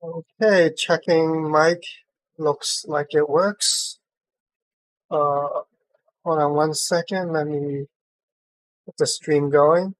Okay, checking mic. Looks like it works. Uh, Hold on 1 second. Let me get the stream going.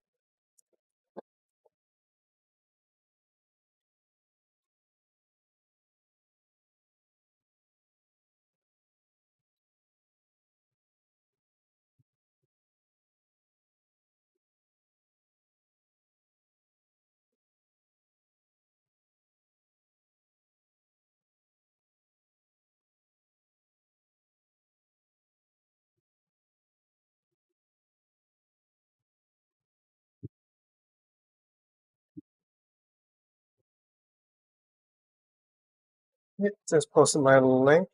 Just posted my link.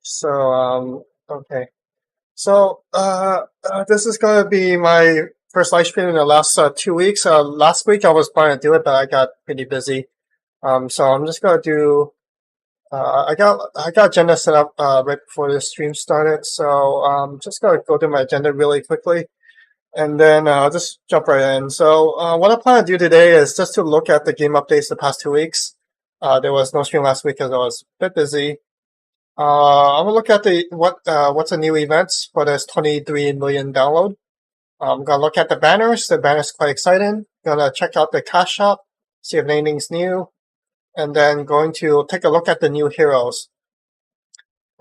Okay. This is gonna be my first live stream in the last 2 weeks. Last week I was planning to do it, but I got pretty busy. So I'm just gonna do. I got agenda set up right before the stream started. So just gonna go through my agenda really quickly, and then I'll just jump right in. What I plan to do today is just to look at the game updates the past 2 weeks. There was no stream last week because I was a bit busy. I'm gonna look at what's the new events for this 23 million download. I'm gonna look at the banners. The banner's quite exciting. Gonna check out the cash shop, see if anything's new, and then going to take a look at the new heroes.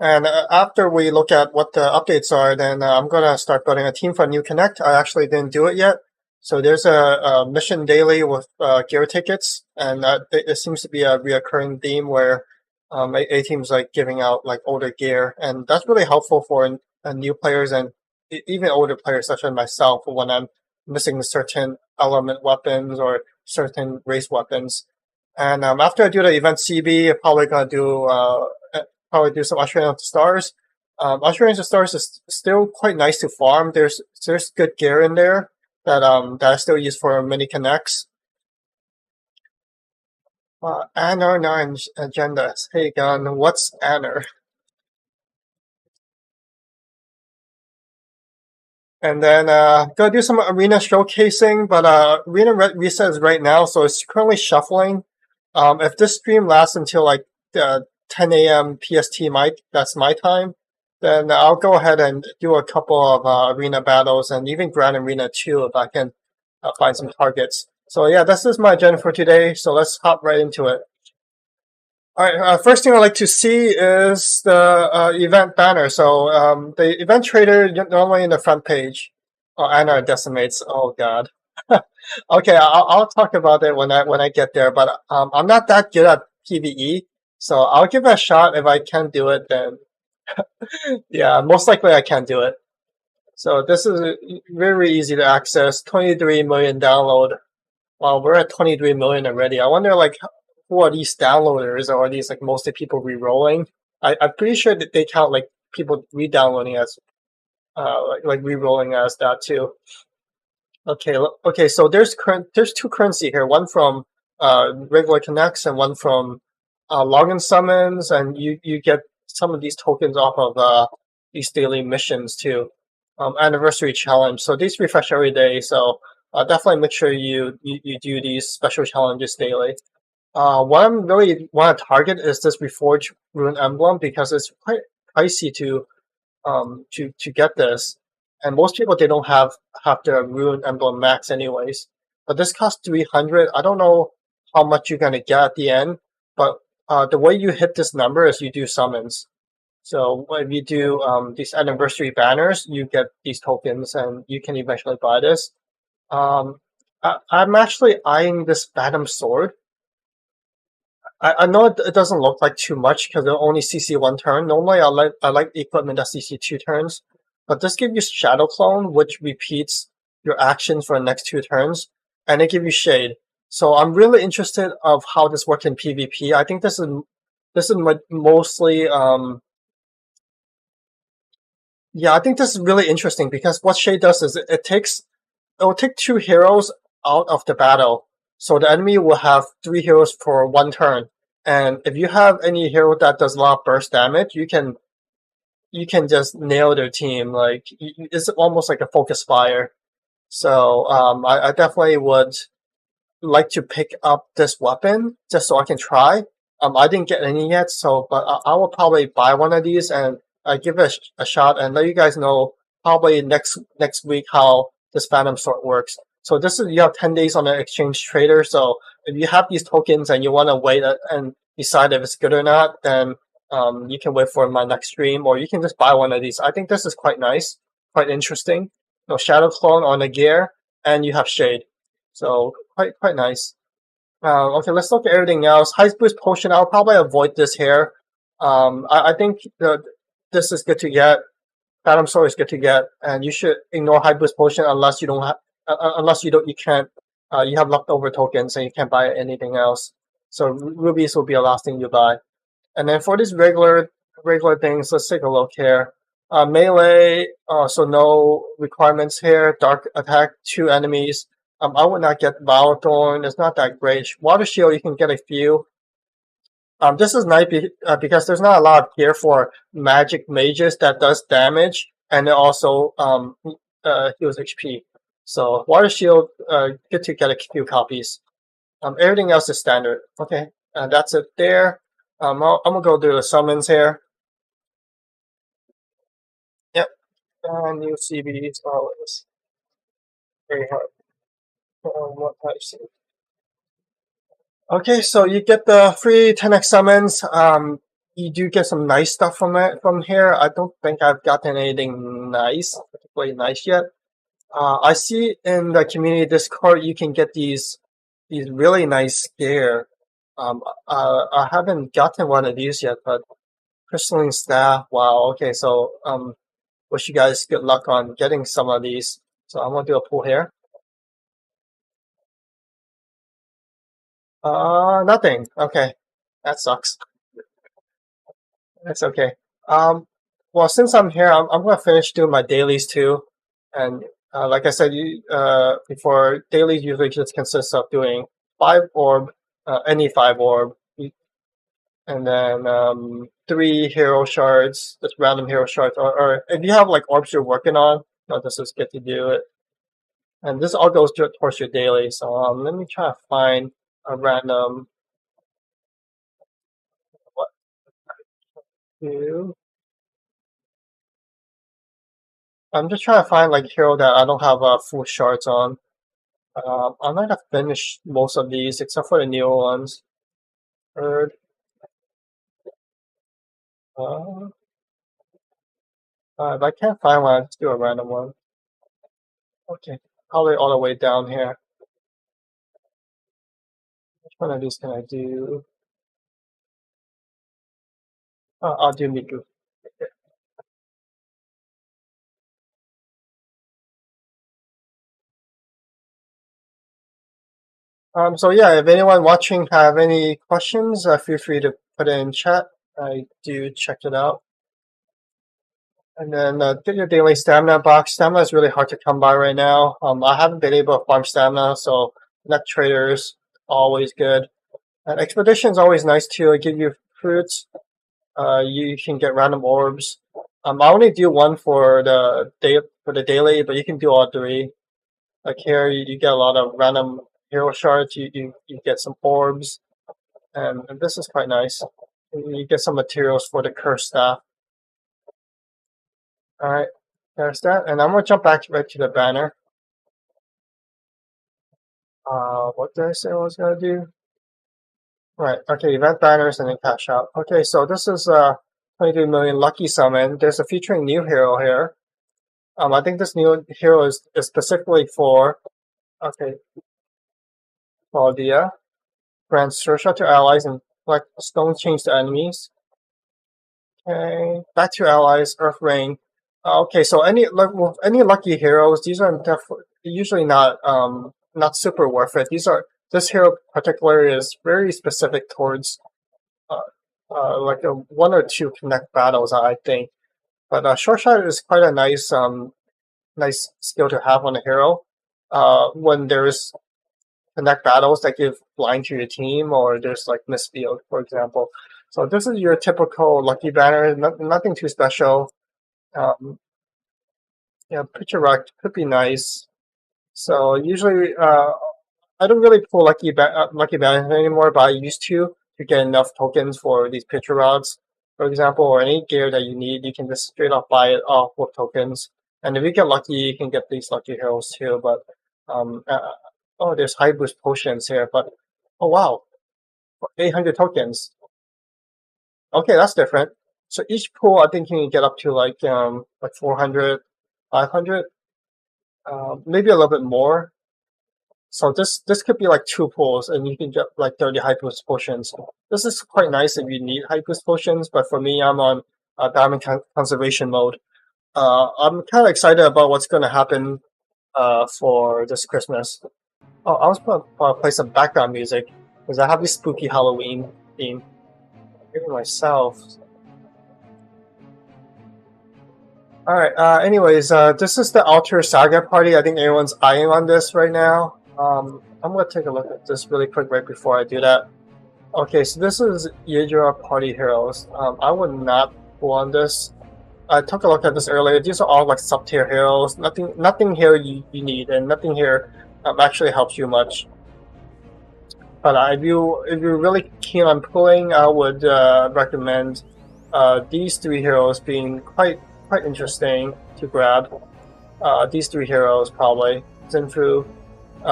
And after we look at what the updates are, then I'm gonna start building a team for New Connect. I actually didn't do it yet. So there's a mission daily with gear tickets, and it seems to be a reoccurring theme where a team's like giving out like older gear, and that's really helpful for new players and even older players such as myself when I'm missing certain element weapons or certain race weapons. And after I do the event CB, I'm probably do some Ushering of the Stars. Ushering of the Stars is still quite nice to farm. There's good gear in there that I still use for mini connects. Anor 9 agendas. Hey Gun, what's Anor? And then gonna do some arena showcasing, but arena reset is right now, so it's currently shuffling. If this stream lasts until like 10 a.m. PST, that's my time, then I'll go ahead and do a couple of arena battles and even Grand Arena 2 if I can find some targets. So yeah, this is my agenda for today. So let's hop right into it. All right. First thing I'd like to see is the event banner. So the event trader normally in the front page. Oh, Anna decimates. Oh God. Okay, I'll talk about it when I get there. But I'm not that good at PVE, so I'll give it a shot. If I can do it, then yeah, most likely I can do it. So this is very easy to access. 23 million download. Wow, we're at 23 million already. I wonder like who are these downloaders, or are these like mostly people re-rolling? I'm pretty sure that they count like people re-downloading as like re-rolling as that too. Okay. So there's two currency here. One from regular connects and one from login summons, and you get some of these tokens off of these daily missions too. Anniversary challenge. So these refresh every day. So definitely make sure you do these special challenges daily. What I'm really want to target is this Reforged Rune Emblem because it's quite pricey to get this, and most people they don't have the Rune Emblem max anyways. But this costs 300. I don't know how much you're gonna get at the end, but the way you hit this number is you do summons. So if you do these anniversary banners, you get these tokens, and you can eventually buy this. I'm actually eyeing this Phantom Sword. I know it doesn't look like too much because it'll only CC one turn. Normally, I like equipment that CC 2 turns, but this gives you Shadow Clone, which repeats your actions for the next 2 turns, and it gives you Shade. So I'm really interested of how this works in PvP. I think this is mostly yeah. I think this is really interesting because what Shade does is it will take 2 heroes out of the battle, so the enemy will have 3 heroes for 1 turn. And if you have any hero that does a lot of burst damage, you can just nail their team. Like it's almost like a focus fire. So I definitely would like to pick up this weapon just so I can try. I didn't get any yet, so but I will probably buy one of these and give it a shot and let you guys know probably next week how this Phantom Sword works. So this is you have 10 days on the exchange trader. So if you have these tokens and you want to wait and decide if it's good or not, then you can wait for my next stream, or you can just buy one of these. I think this is quite nice, quite interesting. No Shadow Clone on the gear, and you have Shade, so quite nice. Okay, let's look at everything else. High boost potion, I'll probably avoid this here. I think this is good to get. Phantom Sword is good to get, and you should ignore high boost potion unless you don't have, unless you can't, you have leftover tokens and you can't buy anything else. So rubies will be the last thing you buy. And then for these regular things, let's take a look here. Melee, so no requirements here. Dark attack, 2 enemies. I would not get Thorn. It's not that great. Water Shield, you can get a few. This is nice because there's not a lot of gear for magic mages that does damage, and it also heals HP. So Water Shield, good to get a few copies. Everything else is standard. Okay, that's it there. I'm gonna go do the summons here. Yep, new CBs always very hard. What types? Okay, so you get the free 10x summons. You do get some nice stuff from here. I don't think I've gotten anything nice, particularly nice yet. I see in the community Discord you can get these really nice gear. I haven't gotten one of these yet, but crystalline staff. Wow. Okay, so wish you guys good luck on getting some of these. So I'm gonna do a pull here. Nothing. Okay, that sucks. That's okay. Well, since I'm here, I'm gonna finish doing my dailies too, and like I said, before, dailies usually just consists of doing 5 orb, any 5 orb, and then 3 hero shards, just random hero shards, or if you have like orbs you're working on, this is good to do it. And this all goes towards your daily. So let me try to find a random what to. I'm just trying to find like hero that I don't have full shards on. I might have finished most of these except for the newer ones. Third. If I can't find one, I'll just do a random one. Okay, probably all the way down here. Which one of these can I do? I'll do Miku. So yeah, if anyone watching have any questions, feel free to put it in chat. I do check it out. And then get your daily stamina box. Stamina is really hard to come by right now. I haven't been able to farm stamina, so net traders always good. And expedition is always nice too. It give you fruits. You can get random orbs. I only do one for the daily, but you can do all 3. Like here, you get a lot of random hero shards. You get some orbs, and this is quite nice. You get some materials for the curse staff. All right, there's that, and I'm gonna jump back right to the banner. What did I say I was gonna do? Right. Okay, event banners and then cash out. Okay, so this is 23 million lucky summon. There's a featuring new hero here. I think this new hero is specifically for Claudia. Grants Sersha to allies and like stone change to enemies. Okay, back to allies. Earth Ring. Okay, so any lucky heroes, these are usually not super worth it. This hero particularly is very specific towards like 1 or 2 connect battles, I think. But short shot is quite a nice skill to have on a hero. When there's connect battles that give blind to your team, or there's like misfield, for example. So this is your typical lucky banner. Nothing too special. Yeah, picture rock could be nice. So usually, I don't really pull lucky banners anymore, but I used to. to get enough tokens for these picture rods, for example, or any gear that you need. You can just straight up buy it off with tokens. And if you get lucky, you can get these lucky heroes too. But oh, there's high boost potions here. But oh wow, 800 tokens. Okay, that's different. So each pool, I think you can get up to like 400, 500, maybe a little bit more. So this could be like 2 pools, and you can get like 30 high boost potions. This is quite nice if you need high boost potions, but for me, I'm on diamond conservation mode. I'm kind of excited about what's going to happen for this Christmas. Oh, I was going to play some background music because I have this spooky Halloween theme. Even myself. Alright, anyways, this is the Alter Saga party. I think everyone's eyeing on this right now. I'm gonna take a look at this really quick right before I do that. Okay, so this is Yedra party heroes. I would not go on this. I took a look at this earlier. These are all like sub-tier heroes. Nothing here you need, and nothing here actually helps you much. But if you're really keen on pulling, I would recommend these 3 heroes being quite interesting to grab. These 3 heroes probably. Zinfu,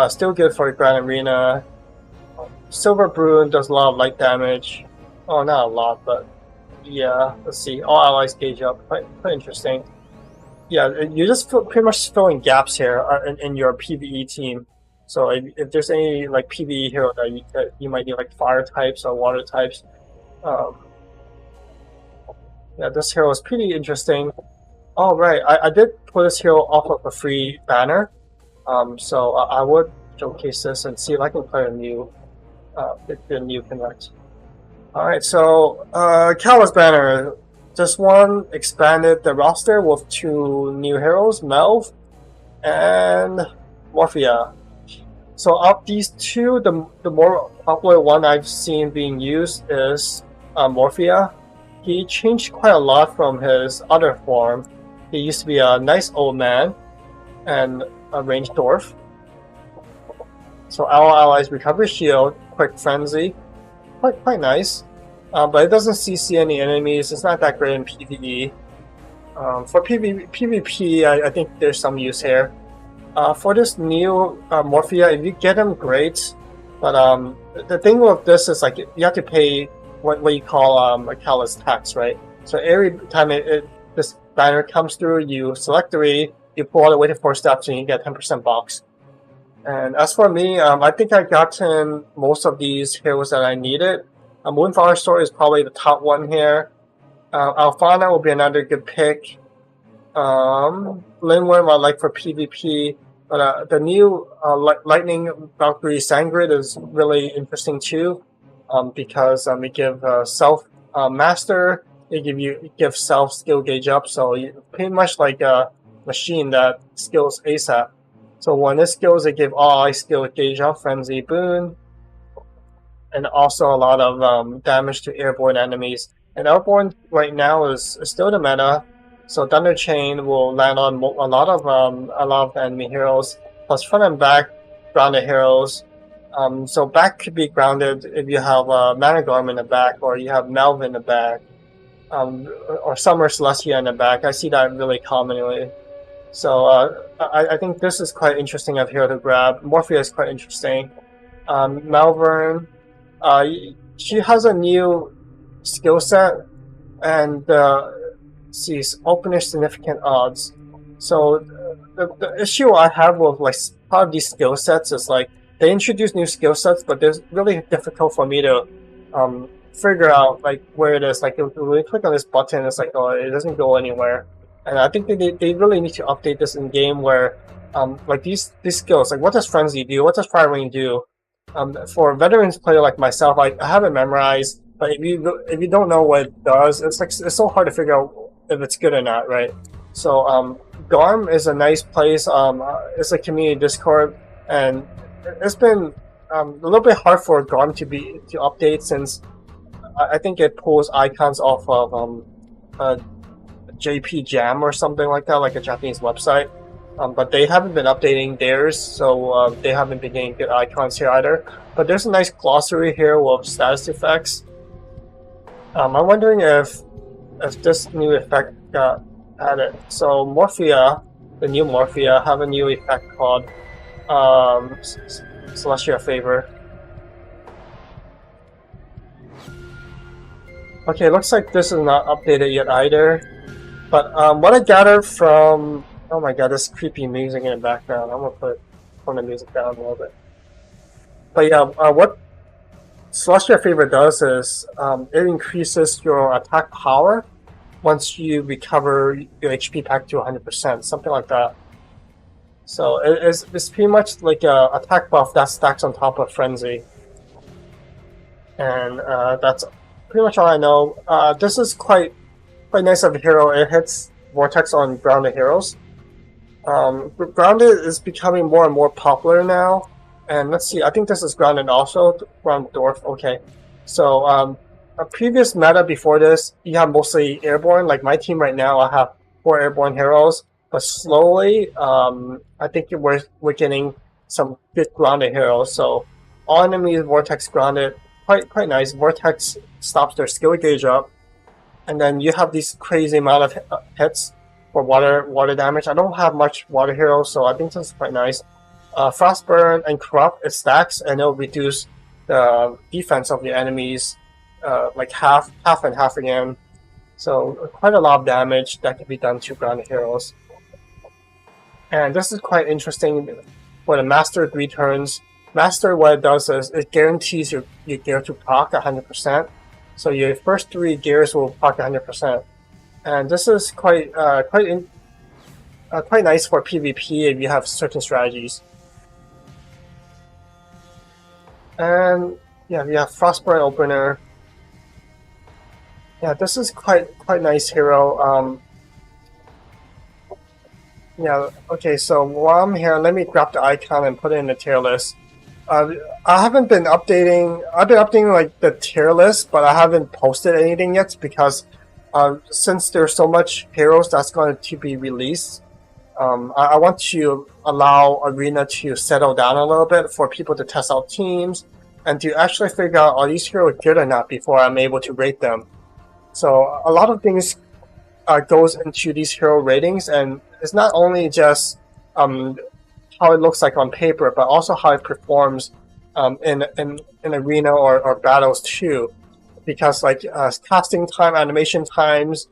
still good for Grand Arena. Silver Bruin does a lot of light damage. Oh, not a lot, but yeah. Let's see. All allies gauge up. Quite interesting. Yeah, you're just pretty much filling gaps here in your PvE team. So if there's any like PvE hero that you might need, like fire types or water types, yeah, this hero is pretty interesting. Oh right, I did pull this hero off of a free banner, so I would showcase this and see if I can play a new, the new Connect. All right, so Callus banner, this one expanded the roster with 2 new heroes, Melv and Morphia. So of these 2, the more popular one I've seen being used is Morphia. He changed quite a lot from his other form. He used to be a nice old man and a ranged dwarf. So our allies recover shield, quick frenzy, quite nice. But it doesn't CC any enemies. It's not that great in PvE. For PvP, I think there's some use here. For this new Morphia, if you get him, great. But the thing with this is like you have to pay what you call a Callus tax, right? So every time this banner comes through, you select 3, you pull all the way to 4 steps, and you get 10% box. And as for me, I think I've gotten most of these heroes that I needed. Moonflower Sword is probably the top one here. Alphana will be another good pick. Lindworm I like for PvP, but the new Lightning Valkyrie Sangrid is really interesting too, because we give self master, they give self skill gauge up, so you pretty much like a machine that skills ASAP. So when it skills, it give all skill gauge up, frenzy boon, and also a lot of damage to airborne enemies. And airborne right now is still the meta. So Thunder Chain will land on a lot of enemy heroes, plus front and back grounded heroes. So back could be grounded if you have Mana Garm in the back, or you have Melv in the back, or Summer Celestia in the back. I see that really commonly. So I think this is quite interesting of hero to grab. Morphia is quite interesting. Malvern, she has a new skill set, and sees opener significant odds. So the issue I have with like part of these skill sets is like they introduce new skill sets, but it's really difficult for me to figure out like where it is. Like when we click on this button, it's like, oh, it doesn't go anywhere. And I think they really need to update this in game where like these skills, like what does Frenzy do? What does Fire Ring do? For a veterans player like myself, I have it memorized, but if you don't know what it does, it's so hard to figure out if it's good or not, right? So Garm is a nice place. It's a community Discord, and it's been a little bit hard for Garm to update, since I think it pulls icons off of JP Jam or something like that, like a Japanese website. but they haven't been updating theirs, so they haven't been getting good icons here either. But there's a nice glossary here with status effects. I'm wondering if this new effect got added. So Morphia, the new Morphia, have a new effect called Celestial Favor. Okay, looks like this is not updated yet either. But what I gathered from... Oh my god, this creepy music in the background. I'm gonna turn the music down a little bit. But yeah, what Celestial Favor does is it increases your attack power once you recover your HP back to 100%, something like that. So it's pretty much like a attack buff that stacks on top of Frenzy. And that's pretty much all I know. This is quite nice of a hero. It hits Vortex on grounded heroes. Grounded is becoming more and more popular now. And let's see, I think this is grounded also. Ground Dwarf, okay. So a previous meta before this, you have mostly airborne. Like my team right now, I have 4 airborne heroes. But slowly, I think we're getting some good grounded heroes. So all enemies Vortex grounded, quite nice. Vortex stops their skill gauge up, and then you have these crazy amount of hits for water damage. I don't have much water heroes, so I think this is quite nice. Frostburn and Corrupt, it stacks, and it'll reduce the defense of the enemies like half and half again. So quite a lot of damage that can be done to grounded heroes. And this is quite interesting for the Master 3 turns. Master, what it does is it guarantees your gear to proc 100%. So your first 3 gears will proc 100%. And this is quite nice for PvP if you have certain strategies. And yeah, we have Frostburn Opener. Yeah, this is quite nice hero. Yeah, okay, so while I'm here, let me grab the icon and put it in the tier list. I haven't been updating, I've been updating like the tier list, but I haven't posted anything yet because since there's so much heroes that's going to be released, I want to allow Arena to settle down a little bit for people to test out teams and to actually figure out are these heroes good or not before I'm able to rate them. So a lot of things goes into these hero ratings, and it's not only just how it looks like on paper, but also how it performs in arena or battles too. Because like casting time, animation times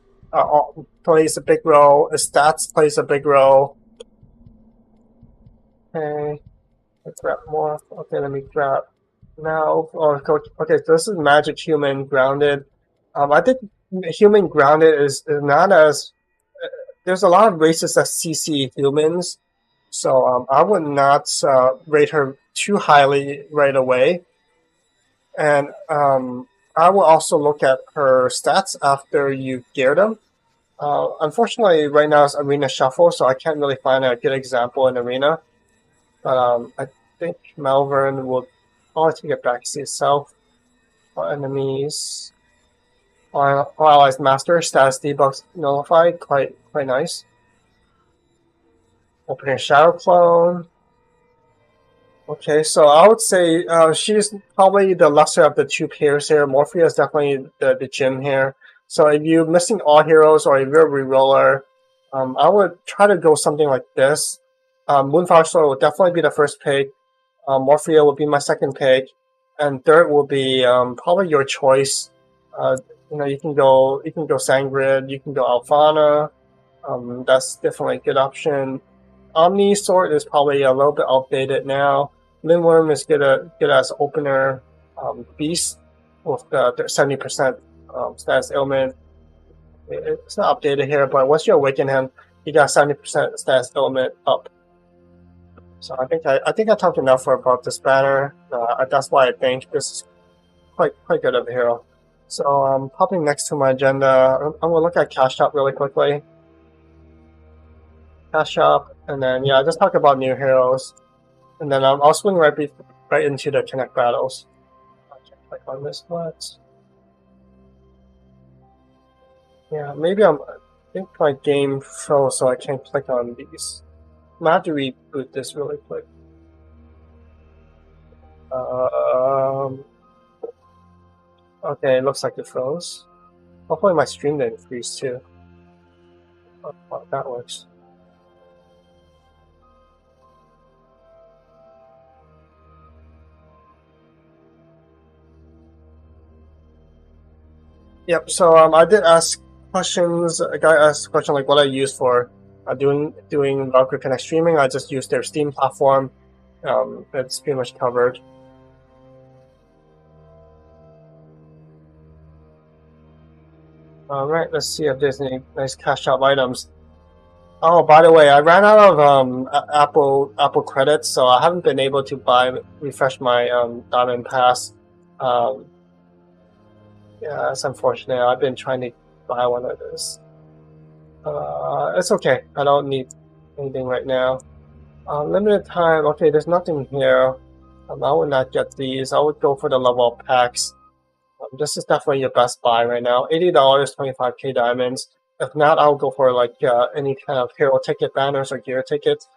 plays a big role. Stats plays a big role. Okay, let's grab more. Okay, let me grab now. Oh, okay, so this is Magic Human Grounded. I think Human Grounded is not as. There's a lot of races that CC humans, so I would not rate her too highly right away. And I will also look at her stats after you gear them. Unfortunately, right now it's Arena Shuffle, so I can't really find a good example in Arena. But I think Malvern will probably take it back to itself. Enemies. All allies master, status debuffs nullified, quite nice. Opening Shadow Clone. Okay, so I would say she's probably the lesser of the 2 pairs here. Morphia is definitely the gym here. So if you're missing all heroes or if you're a reroller, I would try to go something like this. Moonfire Sword will definitely be the first pick. Morphia will be my second pick, and third will be probably your choice. You can go Sangrid, you can go Alphana. That's definitely a good option. Omni Sword is probably a little bit outdated now. Lindworm is good as opener. Beast with the 70% status ailment. It's not updated here, but once you awaken him, you got 70% status ailment up. So I think I talked enough about this banner. That's why I think this is quite good of a hero. So popping next to my agenda, I'm gonna look at Cash Shop really quickly. Cash Shop, and then yeah, just talk about new heroes, and then I'll swing right into the Connect battles. I can't click on this one. Yeah, maybe I think my game froze, so I can't click on these. I have to reboot this really quick. Okay, it looks like it froze. Hopefully my stream didn't freeze too. Oh, that works. Yep, so I did ask questions. A guy asked a question like what I use for doing Valk Connect streaming. I just use their Steam platform. It's pretty much covered. Alright, let's see if there's any nice cash out items. Oh, by the way, I ran out of Apple credits, so I haven't been able to refresh my Diamond Pass. Yeah, it's unfortunate. I've been trying to buy one of those. It's okay. I don't need anything right now. Limited time. Okay, there's nothing here. I would not get these. I would go for the level up packs. This is definitely your best buy right now. $80, 25k diamonds. If not, I'll go for like any kind of hero ticket banners or gear tickets.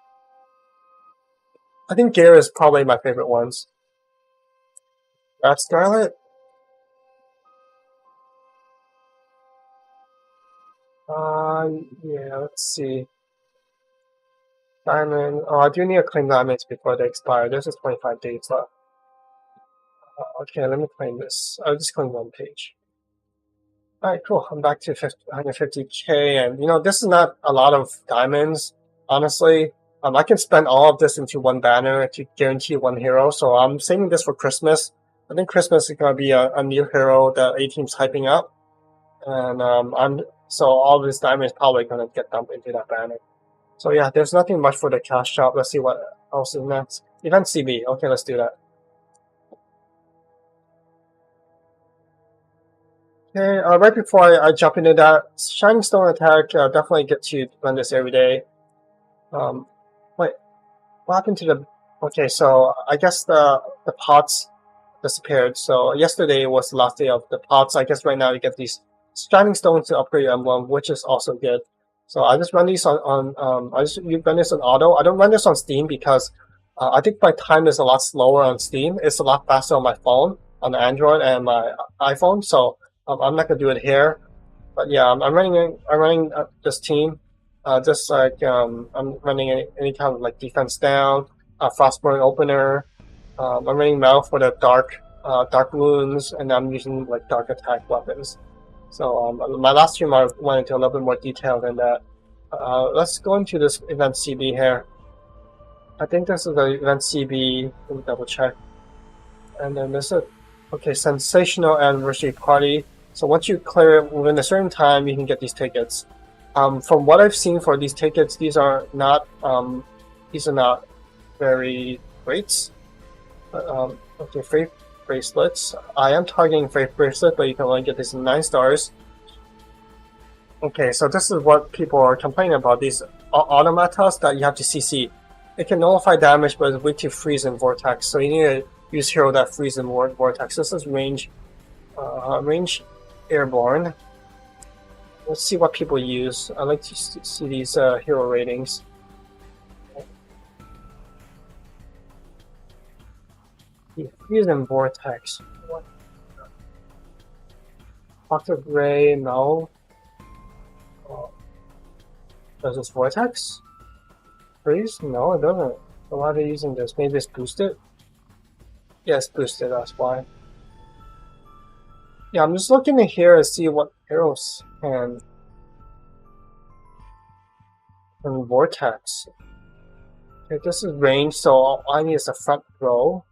I think gear is probably my favorite ones. That's Scarlet. Yeah, let's see. Diamond. Oh, I do need to claim diamonds before they expire. There's just 25 days left. Okay, let me claim this. I'll just claim one page. Alright, cool. I'm back to 150k, and you know, this is not a lot of diamonds, honestly. I can spend all of this into one banner to guarantee one hero, so I'm saving this for Christmas. I think Christmas is going to be a new hero that A-Team's hyping up, and so all this diamond is probably going to get dumped into that banner. So yeah, there's nothing much for the cash shop. Let's see what else is next. Event CB. Okay, let's do that. Okay, right before I jump into that, Shining Stone Attack definitely gets you to run this every day. Wait, what happened to the... Okay, so I guess the pots disappeared. So yesterday was the last day of the pots. I guess right now you get these Shining Stones to upgrade your emblem, which is also good. So I just run these on you run this on auto. I don't run this on Steam because I think my time is a lot slower on Steam. It's a lot faster on my phone, on the Android and my iPhone. So I'm not gonna do it here, but yeah, I'm running this team, just like I'm running any kind of like defense down, frostburn opener. I'm running Mel for the dark wounds, and I'm using like dark attack weapons. So my last stream I went into a little bit more detail than that. Let's go into this event CB here. I think this is the event CB. Let me double check. And then this is okay. Sensational anniversary party. So once you clear it within a certain time, you can get these tickets. From what I've seen for these tickets, these are not very great. But, okay, Faith Bracelets. I am targeting Faith Bracelet, but you can only get this in 9 stars. Okay, so this is what people are complaining about, these automatas that you have to CC. It can nullify damage, but it's weak to freeze and vortex, so you need to use hero that freeze and vortex. This is range airborne. Let's see what people use. I like to see these hero ratings. Freeze and vortex. What? Dr. Gray, no. Does this vortex? Freeze? No, it doesn't. So why are they using this? Maybe it's boosted? Yeah, it's boosted, that's why. Yeah, I'm just looking in here to see what heroes can vortex. Okay, this is range, so all I need is a front row.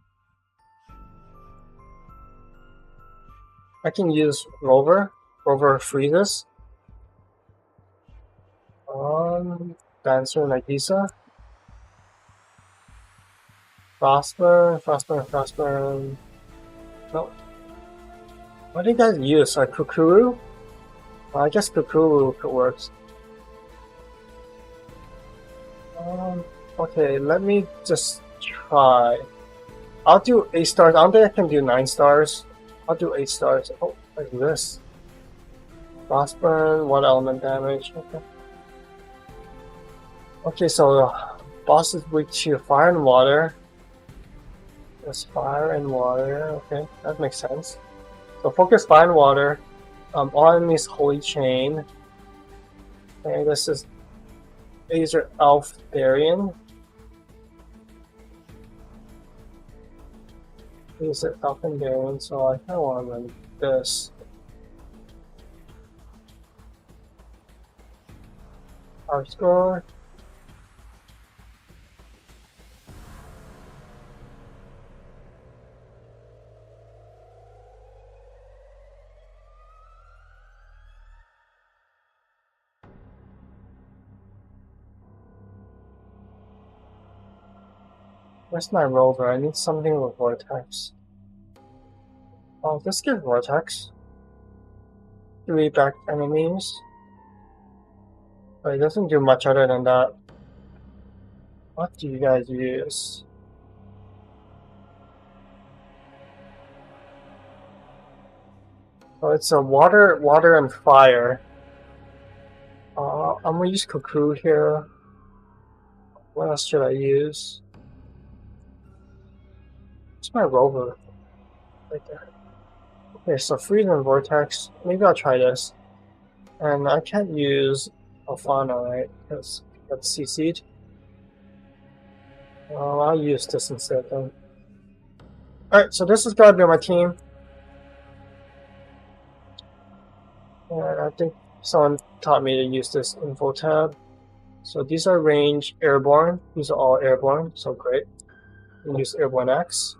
I can use Rover. Rover freezes. Dancer Nagisa. Frostburn. No. What do you guys use? Kukuru? Well, I guess Kukuru works. Okay, let me just try. I'll do 8 stars. I don't think I can do 9 stars. I'll do 8 stars. Oh, like this. Frostburn, 1 element damage. Okay. Okay, so boss is weak to fire and water. There's fire and water. Okay, that makes sense. So focus fire and water. All enemies holy chain. Okay, this is Azer Elf Therian. Azer Elf Therian, so I kinda wanna run this. Our score. Where's my rover? I need something with vortex. Oh, this gives vortex. 3 back enemies. But it doesn't do much other than that. What do you guys use? Oh, it's a water, and fire. I'm gonna use Cuckoo here. What else should I use? It's my rover. Right there. Okay, so freeze and vortex. Maybe I'll try this. And I can't use Alfana, right? Because that's CC'd. I'll use this instead then. Alright, so this is gotta be on my team. And I think someone taught me to use this info tab. So these are range airborne. These are all airborne, so great. We use airborne X.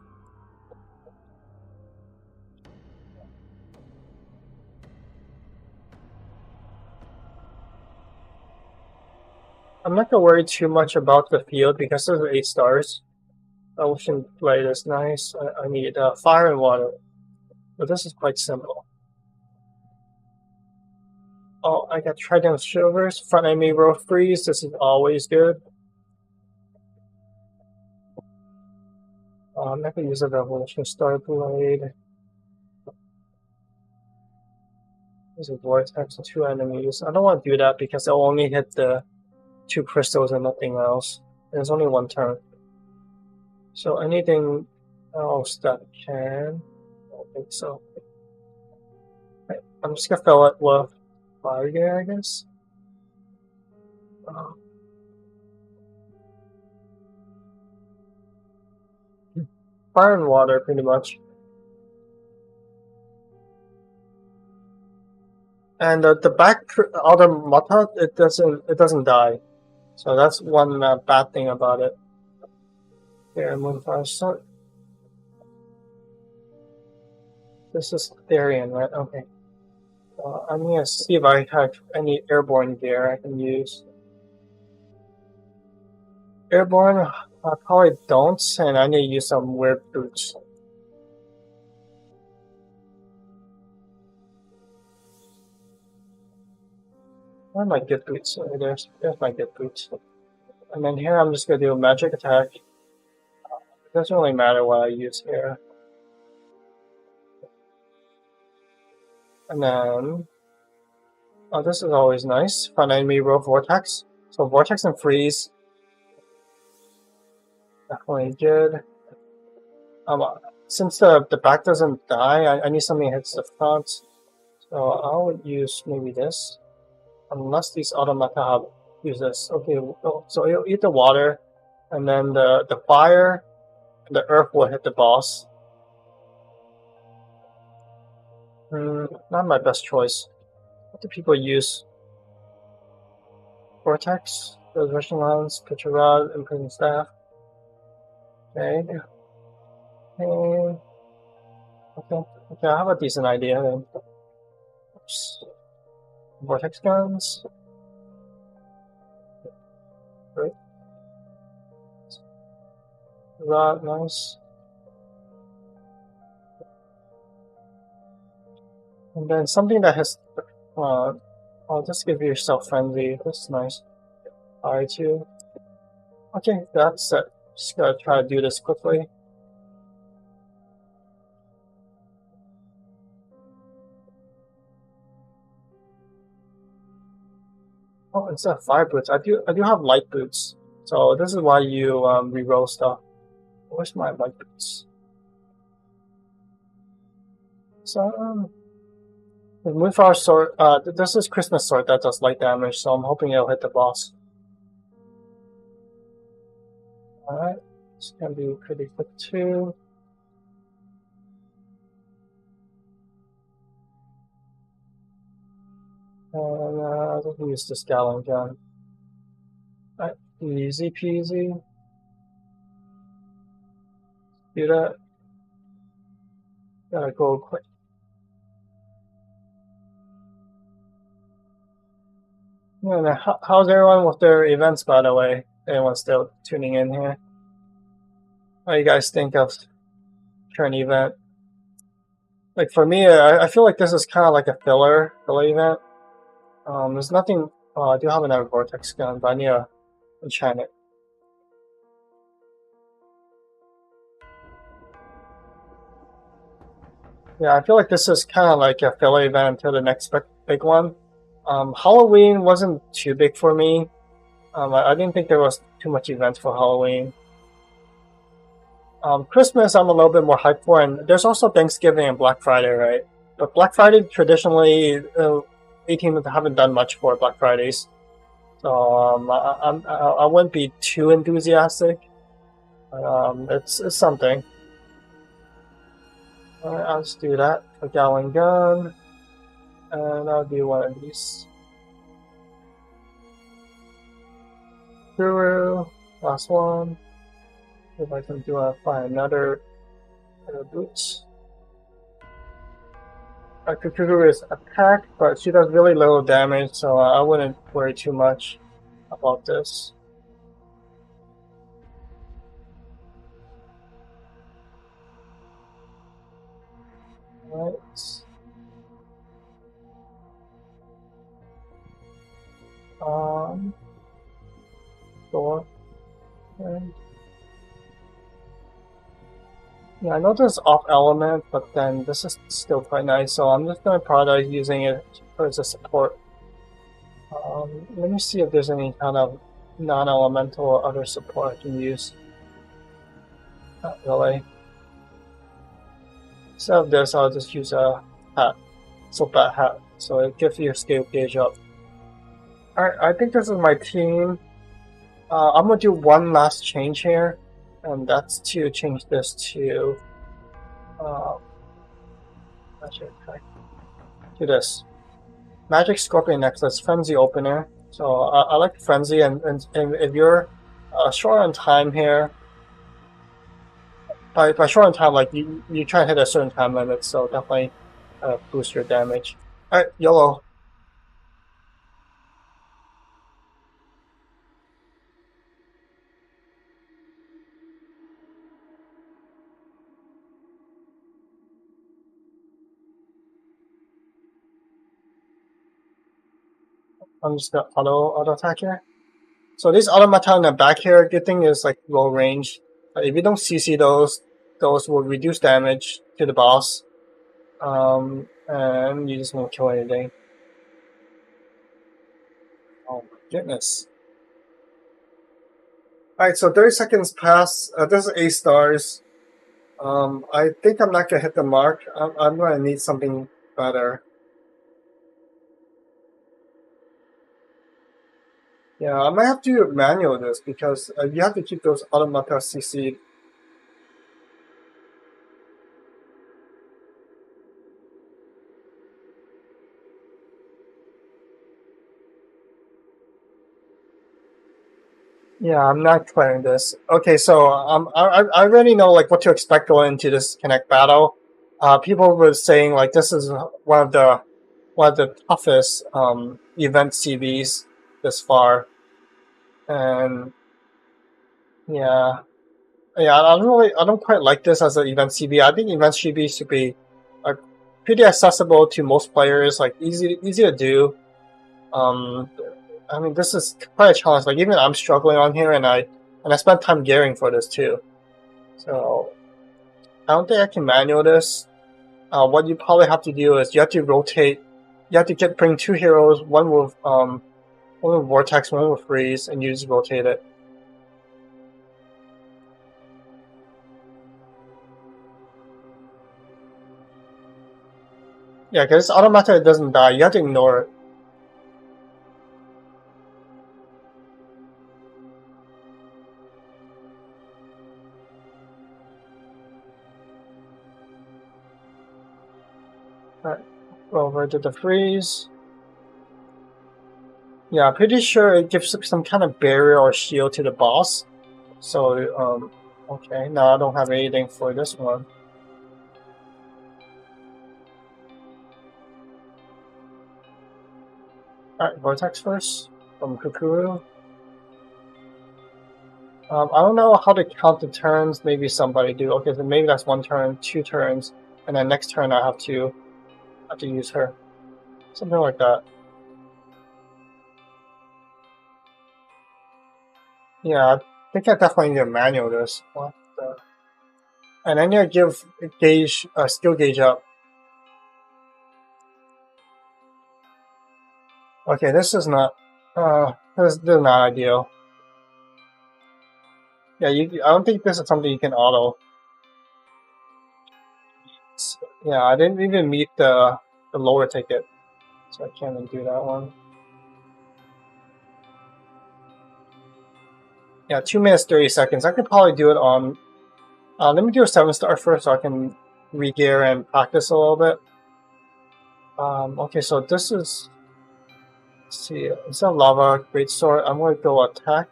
I'm not gonna worry too much about the field because there's 8 stars. Ocean Blade is nice. I need fire and water. But this is quite simple. Oh, I got Trident Shivers, front enemy row freeze. This is always good. I'm not gonna use a Revolution Star Blade. There's a Vortex and 2 enemies. I don't want to do that because it'll only hit the 2 crystals and nothing else. And it's only 1 turn. So anything else that can? I don't think so. Right, I'm just gonna fill it with fire gear, I guess. Fire and water, pretty much. And the back automata, it doesn't die. So that's one bad thing about it. Here, Moonfire Sun. This is Therian, right? Okay. I'm gonna see if I have any airborne gear I can use. Airborne, I probably don't, and I need to use some weird boots. Where are my good boots? Oh, there's my good boots. And then here I'm just gonna do a magic attack. It doesn't really matter what I use here. And then, oh, this is always nice. Front enemy row vortex. So vortex and freeze. Definitely good. Since the back doesn't die, I need something that hits the front. So I'll use maybe this. Unless these automata have use this. Okay, so it'll eat the water, and then the fire, and the earth will hit the boss. Not my best choice. What do people use? Vortex, Resurrection Lance, Picture Rod, Imprisoned Staff. Okay. Okay, I have a decent idea then. Oops. Vortex guns. Great. Rod, nice. And then something that has I'll just give yourself friendly. This is nice. R2. Okay, that's it. Just gotta try to do this quickly. Oh, instead of fire boots, I do have light boots. So this is why you reroll stuff. Where's my light boots? So with our sword, this is Christmas sword that does light damage, so I'm hoping it'll hit the boss. Alright, it's gonna be pretty quick too. And let's use this gallon gun. Alright, easy peasy. Do that. Gotta go quick. Yeah, how's everyone with their events, by the way? Anyone still tuning in here? What do you guys think of current event? Like for me, I feel like this is kind of like a filler event. There's nothing. Oh, I do have another vortex gun, but I need to enchant it. Yeah, I feel like this is kind of like a filler event until the next big one. Halloween wasn't too big for me. I didn't think there was too much events for Halloween. Christmas I'm a little bit more hyped for, and there's also Thanksgiving and Black Friday, right? But Black Friday traditionally, 18 haven't done much for Black Fridays, so I wouldn't be too enthusiastic. It's something. Alright, I'll just do that. A gallon gun, and I'll do one of these. Guru, last one. If I can find another boots. Kukuru is attack, but she does really little damage, so I wouldn't worry too much about this. Alright. Door. Okay. Yeah, I know this is off element, but then this is still quite nice, so I'm just going to prioritize using it as a support. Let me see if there's any kind of non-elemental or other support I can use. Not really. Instead of this, I'll just use a hat. So bat hat. So it gives your scale gauge up. Alright, I think this is my team. I'm gonna do one last change here, and that's to change this to this Magic Scorpion Necklace Frenzy Opener. So I like Frenzy, and if you're short on time here, by short on time, like you try to hit a certain time limit, so definitely boost your damage. Alright, YOLO. I'm just gonna auto attack here. So these automata in the back here, good thing is like low range. If you don't CC those will reduce damage to the boss. And you just won't kill anything. Oh my goodness. Alright, so 30 seconds pass. This is 8 stars. I think I'm not gonna hit the mark. I'm gonna need something better. Yeah, I might have to manual this because you have to keep those automata CC'd. Yeah, I'm not playing this. Okay, so I already know like what to expect going into this Connect battle. People were saying like this is one of the toughest event CVs this far, and yeah, I don't quite like this as an event CV. I think event CV should be pretty accessible to most players, like easy to do. I mean, this is quite a challenge. Like even I'm struggling on here, and I spent time gearing for this too. So I don't think I can manual this. What you probably have to do is you have to rotate. You have to bring 2 heroes, one with Vortex, one with Freeze, and you just rotate it. Yeah, because automata, it doesn't die. You have to ignore it. Alright, over to the freeze. Yeah, pretty sure it gives some kind of barrier or shield to the boss. So, okay, now I don't have anything for this one. Alright, Vortex first, from Kukuru. I don't know how to count the turns, maybe somebody do. Okay, so maybe that's 1 turn, 2 turns, and then next turn I have to use her. Something like that. Yeah, I think I definitely need to manual this. What the... And I need to give skill gauge up. Okay, this is not this is not ideal. Yeah, I don't think this is something you can auto. Yeah, I didn't even meet the lower ticket, so I can't even do that one. Yeah, 2 minutes 30 seconds. I could probably do it on. Let me do a 7-star first, so I can re-gear and practice a little bit. Okay, so this is. Let's see, it's a lava greatsword. I'm gonna go attack,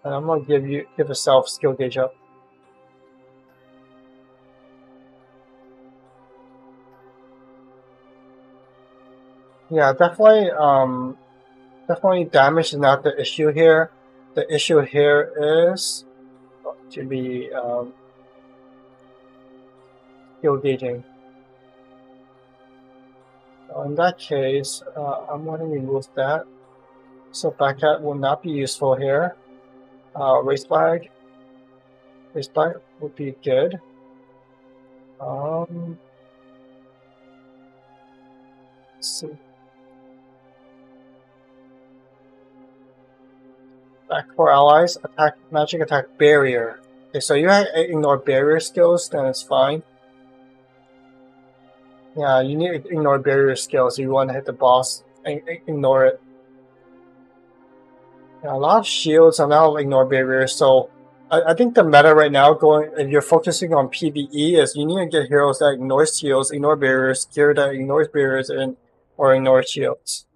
and I'm gonna give a self skill gauge up. Yeah, definitely. Definitely, damage is not the issue here. The issue here is to be skill gauging. So in that case, I'm going to remove that. So backcat will not be useful here. Race flag would be good. Let's see. Back 4 allies, attack, magic attack, barrier. Okay, so you ignore barrier skills, then it's fine. Yeah, you need to ignore barrier skills if you want to hit the boss. Ignore it. Yeah, a lot of shields are now ignore barriers, so I think the meta right now, if you're focusing on PvE, is you need to get heroes that ignore shields, ignore barriers, gear that ignores barriers, or ignore shields.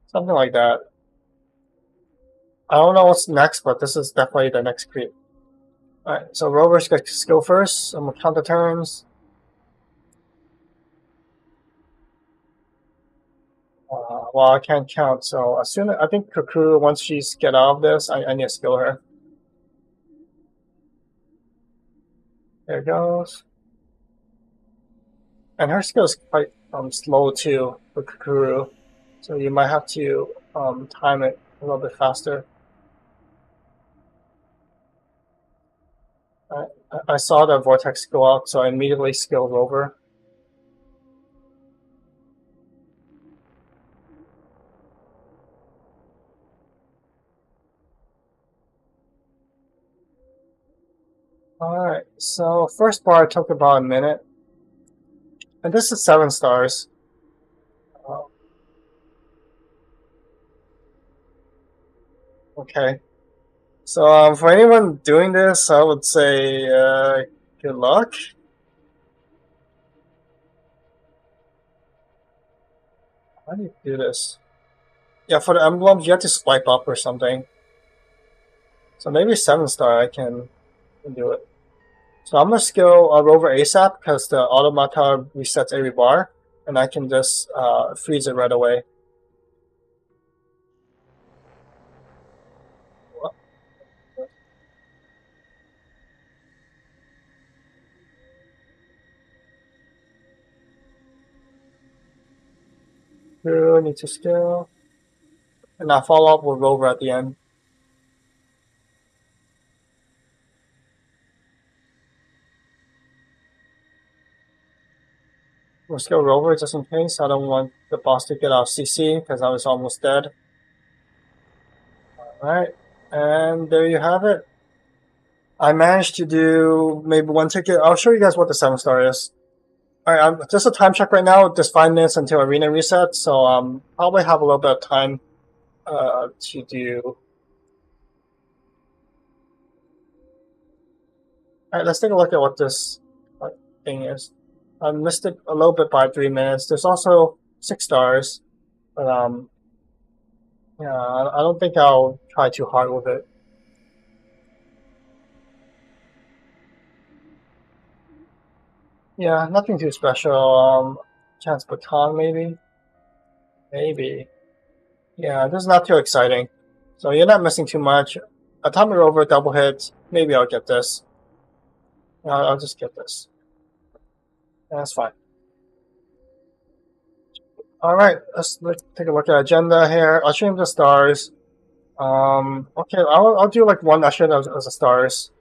Something like that. I don't know what's next, but this is definitely the next creep. Alright, so Rovers get skill first. I'm gonna count the turns. Well, I can't count, so I think Kukuru, once she's get out of this, I need to skill her. There it goes. And her skill is quite slow too for Kukuru, so you might have to time it a little bit faster. I saw the vortex go out, so I immediately skilled over. Alright, so first bar took about a minute. And this is 7 stars. Okay. So for anyone doing this, I would say good luck. How do you do this? Yeah, for the emblems, you have to swipe up or something. So maybe 7 star, I can do it. So I'm gonna skill Rover ASAP because the automata resets every bar, and I can just freeze it right away. Who need to skill, and I follow up with Rover at the end. We'll skill Rover just in case. I don't want the boss to get out CC because I was almost dead. Alright, and there you have it. I managed to do maybe 1 ticket. I'll show you guys what the 7 star is. Alright, just a time check right now, just 5 minutes until arena reset, so probably have a little bit of time to do. Alright, let's take a look at what this thing is. I missed it a little bit by 3 minutes. There's also 6 stars, but yeah, I don't think I'll try too hard with it. Yeah, nothing too special. Chance baton maybe? Maybe. Yeah, this is not too exciting. So you're not missing too much. Atomic Rover, double hit. Maybe I'll get this. I'll just get this. Yeah, that's fine. Alright, let's take a look at agenda here. I'll change the stars. Okay, I'll do like one usher as the stars.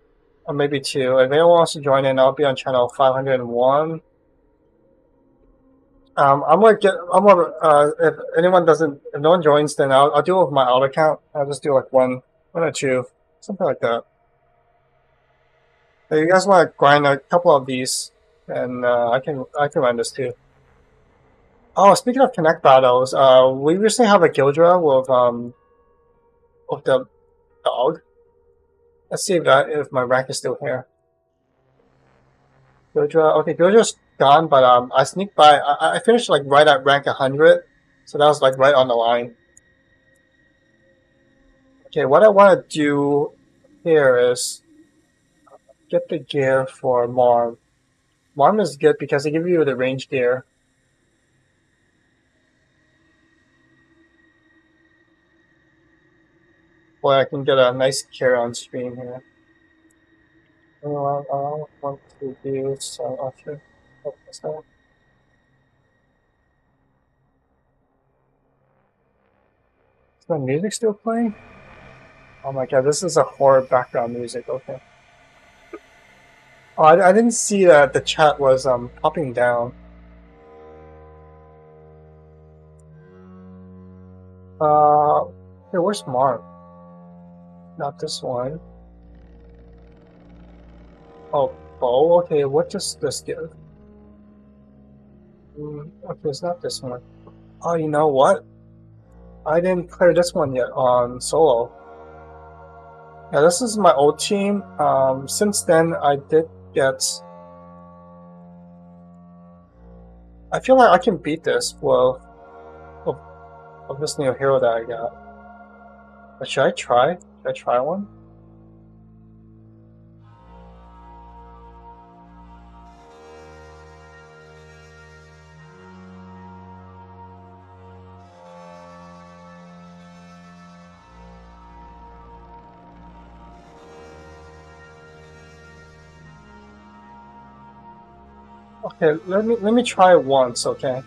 Or maybe 2. If anyone wants to join in, I'll be on channel 501. If anyone doesn't, if no one joins, then I'll do it with my alt account. I'll just do like one or 2, something like that. If you guys want to grind a couple of these, then I can run this too. Oh, speaking of Connect battles, we recently have a Gildra with the dog. Let's see if my rank is still here. Gildra, okay, Gildra's gone, but I sneaked by. I finished like right at rank 100, so that was like right on the line. Okay, what I want to do here is get the gear for Marm. Marm is good because they give you the range gear. Boy, I can get a nice carry on stream here. I want to do some after. Is my music still playing? Oh my god, this is a horror background music, okay. Oh, I didn't see that the chat was popping down. Here, where's Mark? Not this one. Oh, bow? Okay, what does this give? Okay, it's not this one. Oh, you know what? I didn't clear this one yet on solo. Yeah, this is my old team. Since then, I did get... I feel like I can beat this with this new hero that I got. But should I try? Should I try one? Okay, let me try once, okay?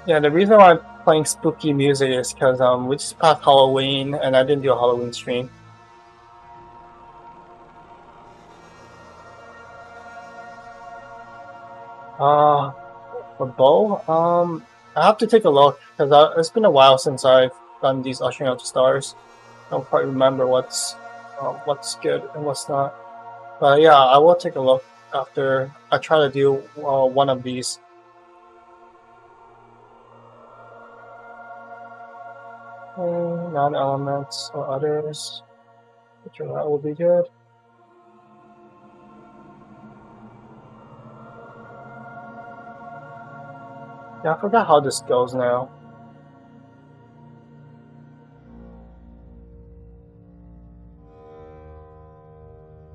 Yeah, the reason why I'm playing spooky music is because we just passed Halloween and I didn't do a Halloween stream. For bow, I have to take a look because it's been a while since I've done these ushering out the stars. I don't quite remember what's good and what's not. But yeah, I will take a look after I try to do one of these. Non-elements or others, which that will be good. Yeah, I forgot how this goes now.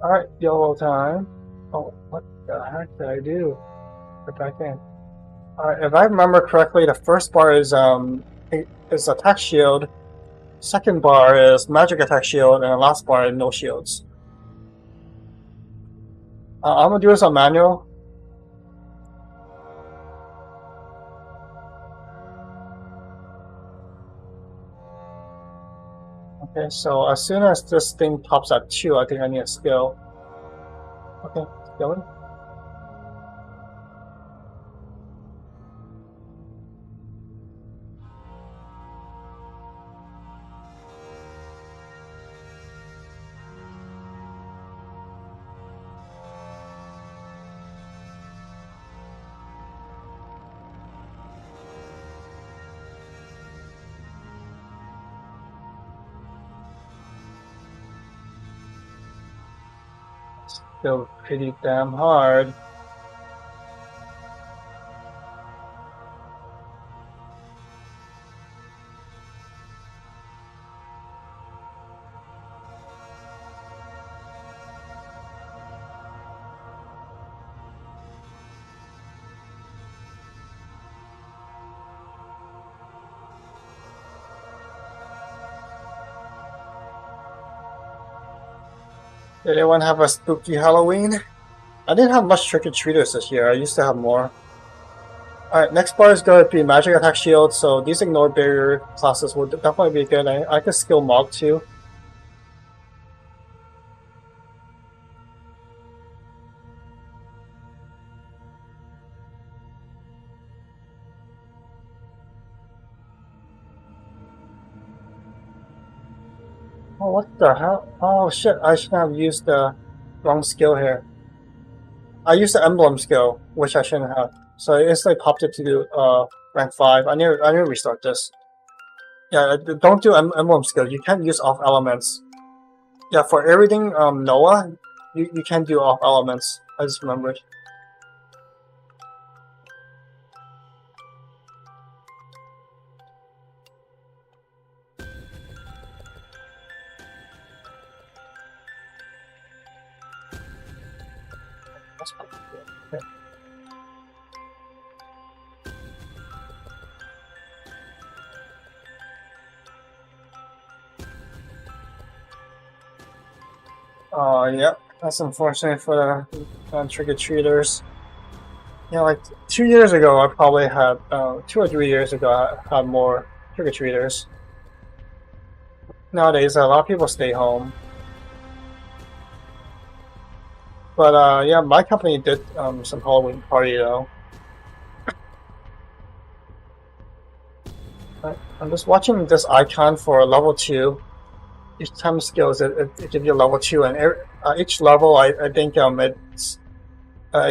Alright, YOLO time. Oh, what the heck did I do? Get back in. Alright, if I remember correctly, the first bar is attack shield, second bar is magic attack shield, and the last bar is no shields. I'm gonna do this on manual. Okay, so as soon as this thing pops at 2, I think I need a skill. Okay, skilling. still pretty damn hard. Did anyone have a spooky Halloween? I didn't have much trick-or-treaters this year. I used to have more. Alright, next bar is going to be magic attack shield, so these ignore barrier classes will definitely be good. I could skill Mog too. Oh, what the hell? Oh shit, I should have used the wrong skill here. I used the emblem skill, which I shouldn't have. So it instantly popped it to rank 5. I need to restart this. Yeah, don't do emblem skill. You can't use off elements. Yeah, for everything Noah, you can't do off elements. I just remembered. Okay. Oh, yep. That's unfortunate for the trick-or-treaters. Yeah, like 2 years ago, I probably had 2 or 3 years ago, I had more trick-or-treaters. Nowadays, a lot of people stay home. But yeah, my company did some Halloween party though. I'm just watching this icon for level 2. Each time skills, it gives you level 2, and each level, I think it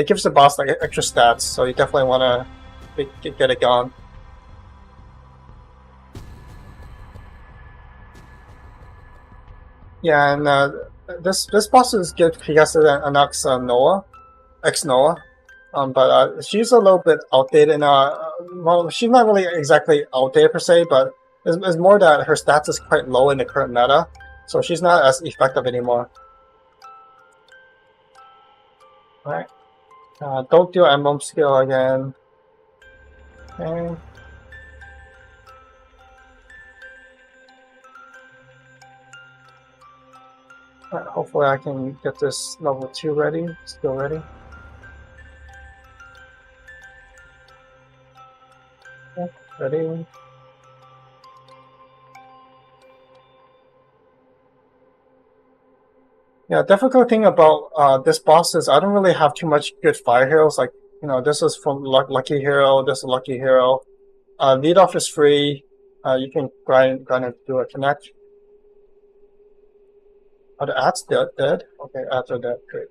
gives the boss like extra stats, so you definitely want to get it gone. Yeah, and this boss is good because it unlocks Noah, ex-Noah. But she's a little bit outdated now. Well, she's not really exactly outdated per se, but it's more that her stats is quite low in the current meta, so she's not as effective anymore. Alright. Don't do emblem skill again. Okay. Alright, hopefully I can get this level 2 ready, skill ready. Okay, ready. Yeah, difficult thing about this boss is I don't really have too much good fire heroes. Like, you know, this is from Lucky Hero, this is Lucky Hero. Lead off is free. You can grind and do a connect. Are the ads dead? Okay, ads are dead. Great.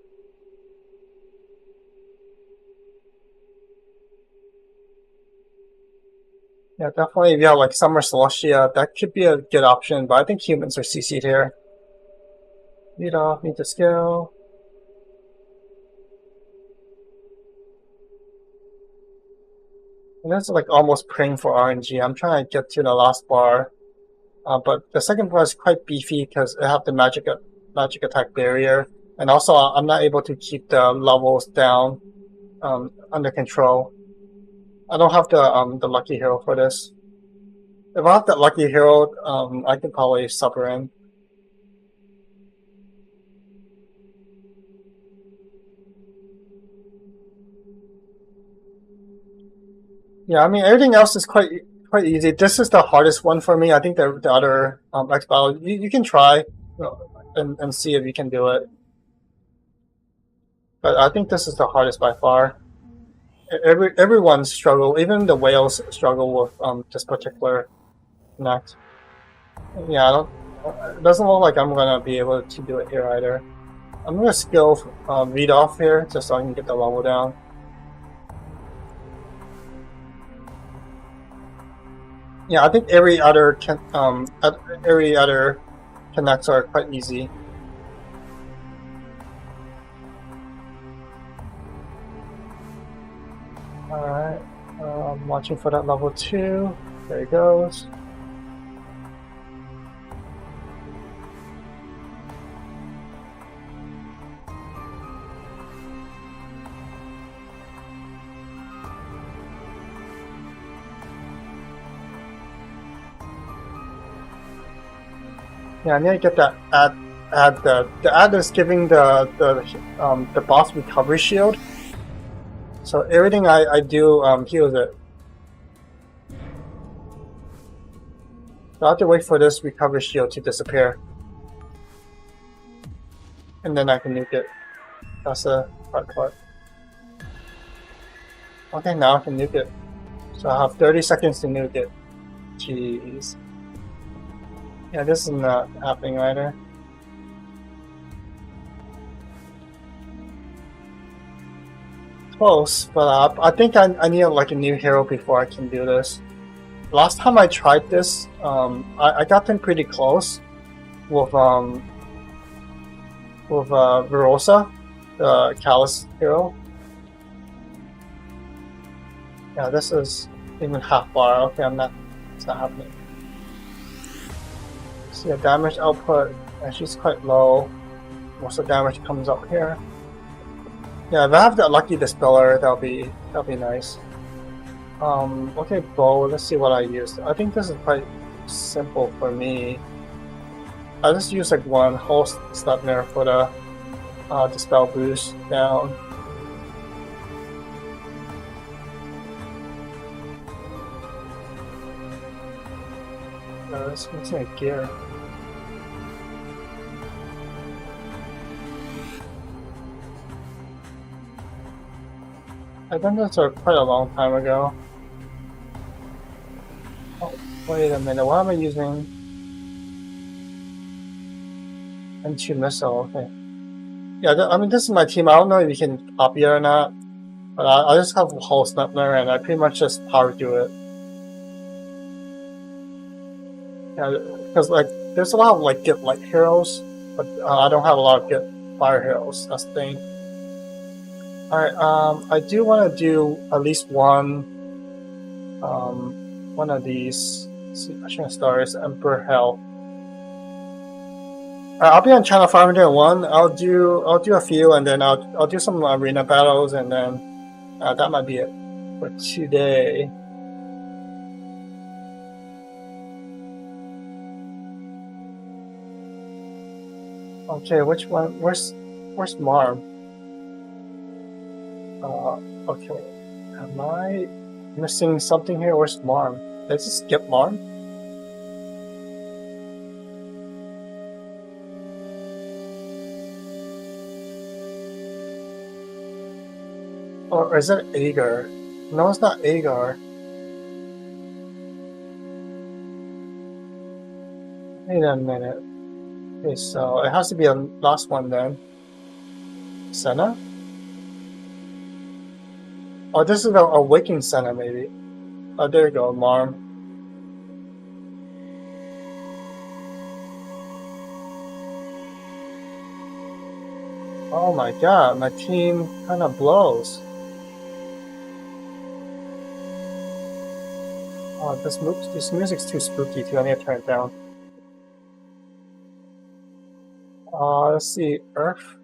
Yeah, definitely. Yeah, like Summer Celestia, that could be a good option, but I think humans are CC'd here. Lead off, need to skill. And that's like almost praying for RNG. I'm trying to get to the last bar. But the second bar is quite beefy because it have the magic attack barrier. And also I'm not able to keep the levels down under control. I don't have the lucky hero for this. If I have that lucky hero, I could probably suffer in. Yeah, I mean everything else is quite easy. This is the hardest one for me. I think the other X battle you can try, you know, and see if you can do it. But I think this is the hardest by far. Everyone struggle, even the whales struggle with this particular connect. Yeah, I don't. It doesn't look like I'm gonna be able to do it here either. I'm gonna skill read off here just so I can get the level down. Yeah, I think every other connects are quite easy. I'm watching for that level 2. There he goes. Yeah, I need to get that ad. The ad is giving the boss recovery shield. So everything I do heals it. So I have to wait for this recovery shield to disappear, and then I can nuke it. That's the hard part. Okay, now I can nuke it. So I have 30 seconds to nuke it. Jeez. Yeah, this is not happening either. Close, but I think I need like a new hero before I can do this. Last time I tried this, I got them pretty close with Verosa, the Callus hero. Yeah, this is even half bar. Okay, it's not happening. See the damage output, and she's quite low. Most of the damage comes up here. Yeah, if I have that lucky dispeller, that'll be nice. Okay, bow. Let's see what I used. I think this is quite simple for me. I just use like one whole Slipner for the dispel boost down. Let's mix my gear. I done this quite a long time ago. Oh, wait a minute, what am I using? M2 missile, okay. Yeah, I mean, this is my team. I don't know if you can copy it or not, but I just have a whole Snapler and I pretty much just power through it. Yeah, because like, there's a lot of like get light heroes, but I don't have a lot of get fire heroes. That's the thing. Alright, I do want to do at least one of these. Let's see, Passion Stars, Emperor Hell. I'll be on channel 501. I'll do a few, and then I'll do some arena battles, and then that might be it for today. Okay, which one? Where's Marm? Okay, am I missing something here? Where's Marm? Did I just skip Marm? Or is it Agar? No, it's not Agar. Wait a minute. Okay, so it has to be a last one then. Senna? Oh, this is a Awakened Senna, maybe. Oh, there you go, Marm. Oh my god, my team kind of blows. Oh, this music's too spooky too. I need to turn it down. Let's see, Earth.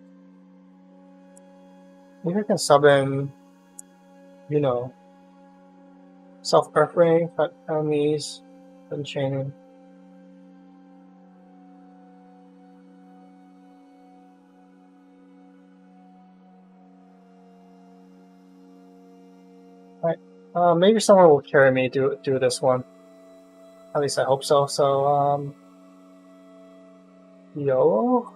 Maybe I can sub in, you know, self-Earth ring, cut enemies, unchaining. Alright, maybe someone will carry me do this one. At least I hope so. So, yo.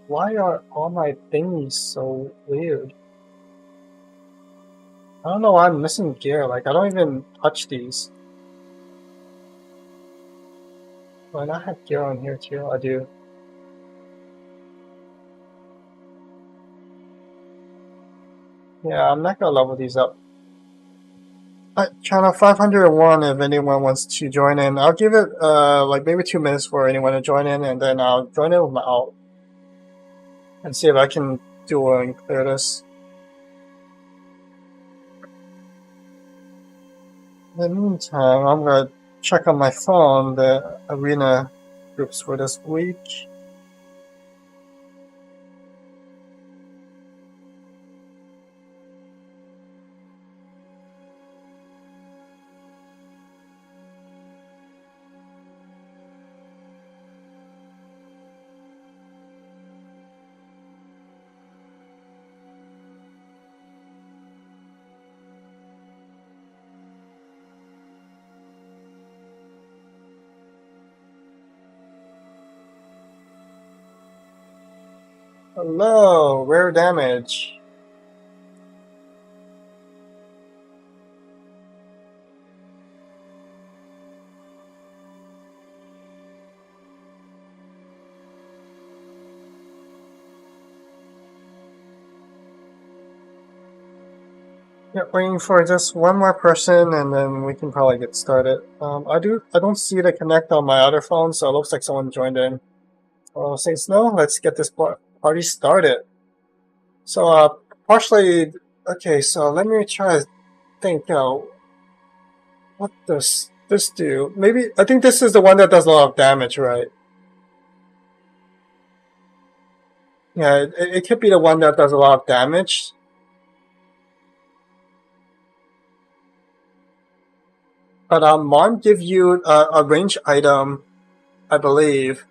Why are all my thingies so weird? I don't know why I'm missing gear. Like, I don't even touch these. Do I not have gear on here too? I do. Yeah, I'm not gonna level these up. Channel 501, if anyone wants to join in. I'll give it like maybe 2 minutes for anyone to join in, and then I'll join in with my alt. And see if I can do and clear this. In the meantime, I'm gonna check on my phone the arena groups for this week. Hello, rare damage. Yeah, waiting for just one more person, and then we can probably get started. I don't see the connect on my other phone, so it looks like someone joined in. Since no, let's get this party started. So, partially, okay. So let me try to think. What does this do? Maybe I think this is the one that does a lot of damage, right? Yeah, it could be the one that does a lot of damage. But Mon give you a range item, I believe,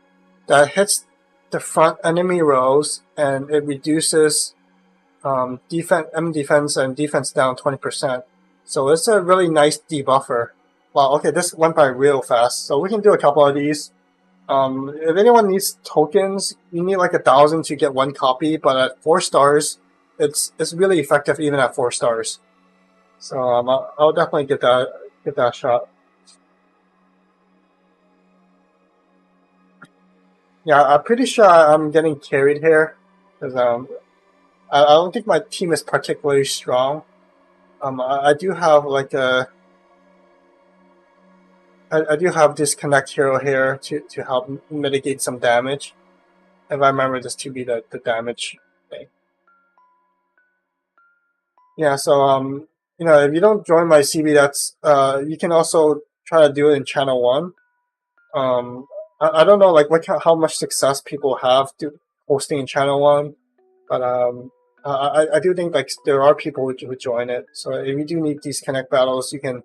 that hits the front enemy rows and it reduces defense and defense down 20%. So it's a really nice debuffer. Wow, okay, this went by real fast. So we can do a couple of these. If anyone needs tokens, you need like 1,000 to get one copy, but at 4 stars, it's really effective even at 4 stars. So I'll definitely get that shot. Yeah, I'm pretty sure I'm getting carried here because I don't think my team is particularly strong. I do have like I do have this connect hero here to help mitigate some damage. If I remember this to be the damage thing. Yeah, so if you don't join my CB, that's you can also try to do it in channel 1. I don't know like how much success people have hosting in channel 1, but I do think like there are people who join it. So if you do need these connect battles, you can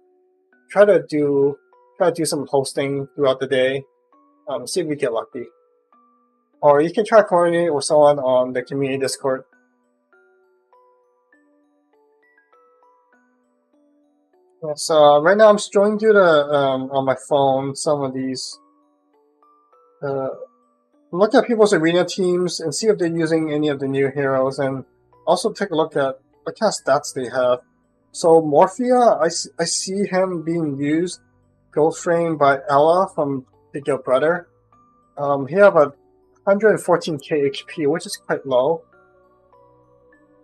try to do some hosting throughout the day. See if we get lucky, or you can try to coordinate with someone on the community Discord. Yeah, so right now I'm scrolling through the on my phone some of these. Look at people's arena teams and see if they're using any of the new heroes, and also take a look at what kind of stats they have. So Morphia, I see him being used, Gold Frame by Ella from Big Yo Brother. He have a 114k HP, which is quite low.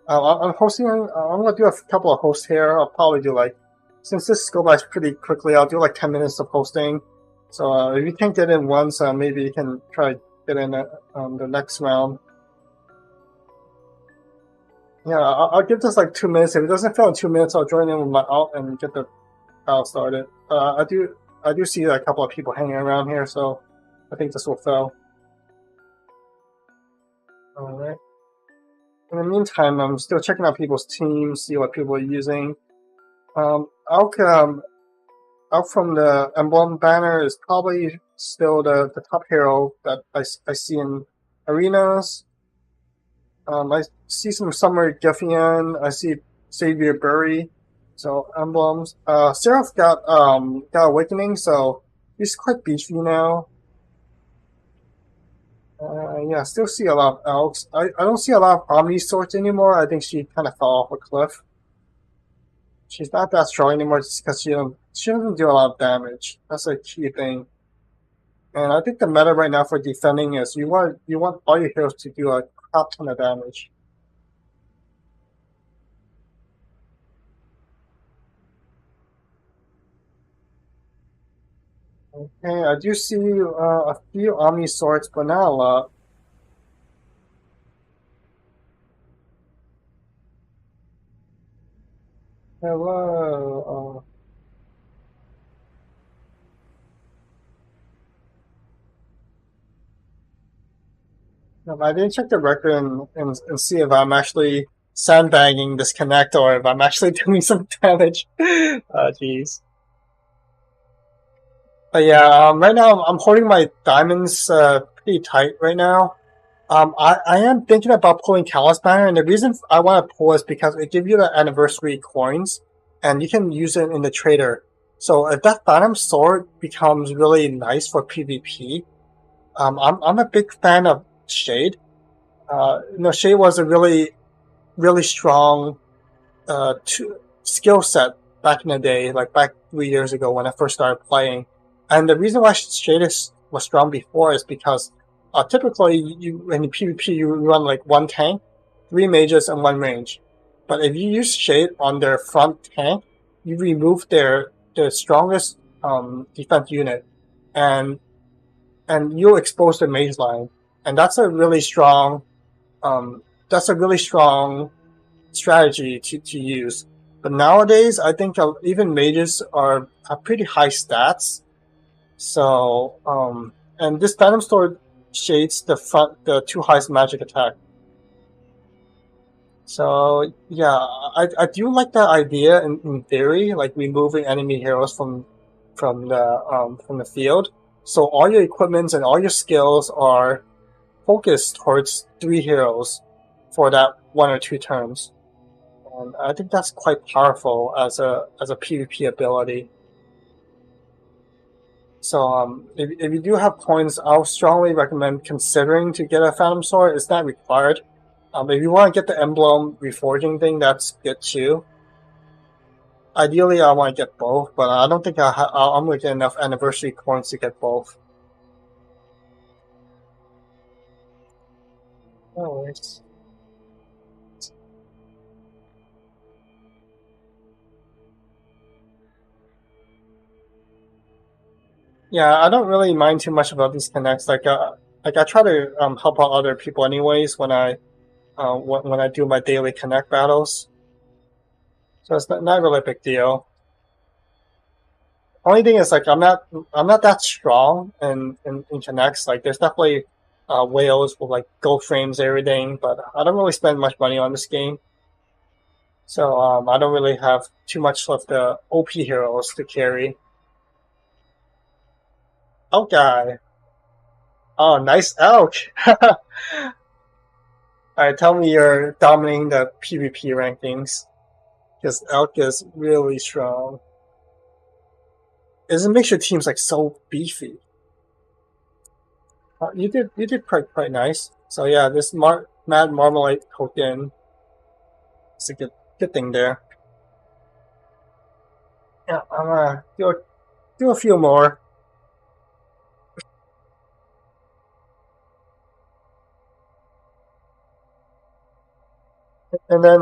I'm hosting. I'm gonna do a couple of hosts here. I'll probably do like, since this go by pretty quickly, I'll do like 10 minutes of hosting. So if you can't get in once, maybe you can try get in the next round. Yeah, I'll give this like 2 minutes. If it doesn't fill in 2 minutes, I'll join in with my alt and get the battle started. I do see a couple of people hanging around here, so I think this will fill. All right. In the meantime, I'm still checking out people's teams, see what people are using. Out from the emblem banner is probably still the top hero that I see in arenas. I see some Summer Geffian. I see Xavier Burry. So emblems. Seraph got Awakening, so he's quite beefy now. Yeah, still see a lot of elks. I don't see a lot of Omni Swords anymore. I think she kind of fell off a cliff. She's not that strong anymore just because she doesn't do a lot of damage. That's a key thing. And I think the meta right now for defending is you want all your heroes to do a crap ton of damage. Okay, I do see a few Omni Swords, but not a lot. Hello. I didn't check the record and see if I'm actually sandbagging this connect or if I'm actually doing some damage. Jeez. But yeah, right now I'm holding my diamonds pretty tight right now. I am thinking about pulling Callus Banner, and the reason I want to pull is because it gives you the anniversary coins, and you can use it in the trader. So if that Phantom Sword becomes really nice for PvP, I'm a big fan of Shade. Shade was a really strong skill set back in the day, like back 3 years ago when I first started playing. And the reason why Shade was strong before is because typically in PvP you run like one tank, three mages, and one range. But if you use Shade on their front tank, you remove their strongest defense unit, and you'll expose the mage line, and that's a really strong strategy to use. But nowadays, I think even mages have pretty high stats. So, and this Phantom Sword shades the two highest magic attack. So yeah, I do like that idea in theory, like removing enemy heroes from the field. So all your equipments and all your skills are focused towards three heroes for that 1 or 2 turns. And I think that's quite powerful as a PvP ability. So if you do have coins, I'll strongly recommend considering to get a Phantom Sword. It's not required. If you want to get the emblem reforging thing, that's good too. Ideally, I want to get both, but I don't think I'm going to get enough anniversary coins to get both. Oh, it's... Yeah, I don't really mind too much about these connects. Like I try to help out other people anyways when I do my daily connect battles. So it's not really a big deal. Only thing is like I'm not that strong in connects. Like there's definitely whales with like gold frames and everything, but I don't really spend much money on this game. So I don't really have too much of the OP heroes to carry. Elk guy. Oh, nice elk. Alright, tell me you're dominating the PvP rankings. Because elk is really strong. It makes your teams like so beefy. You did quite nice. So yeah, this Mad Marmalade token is a good thing there. Yeah, I'm gonna do a few more. And then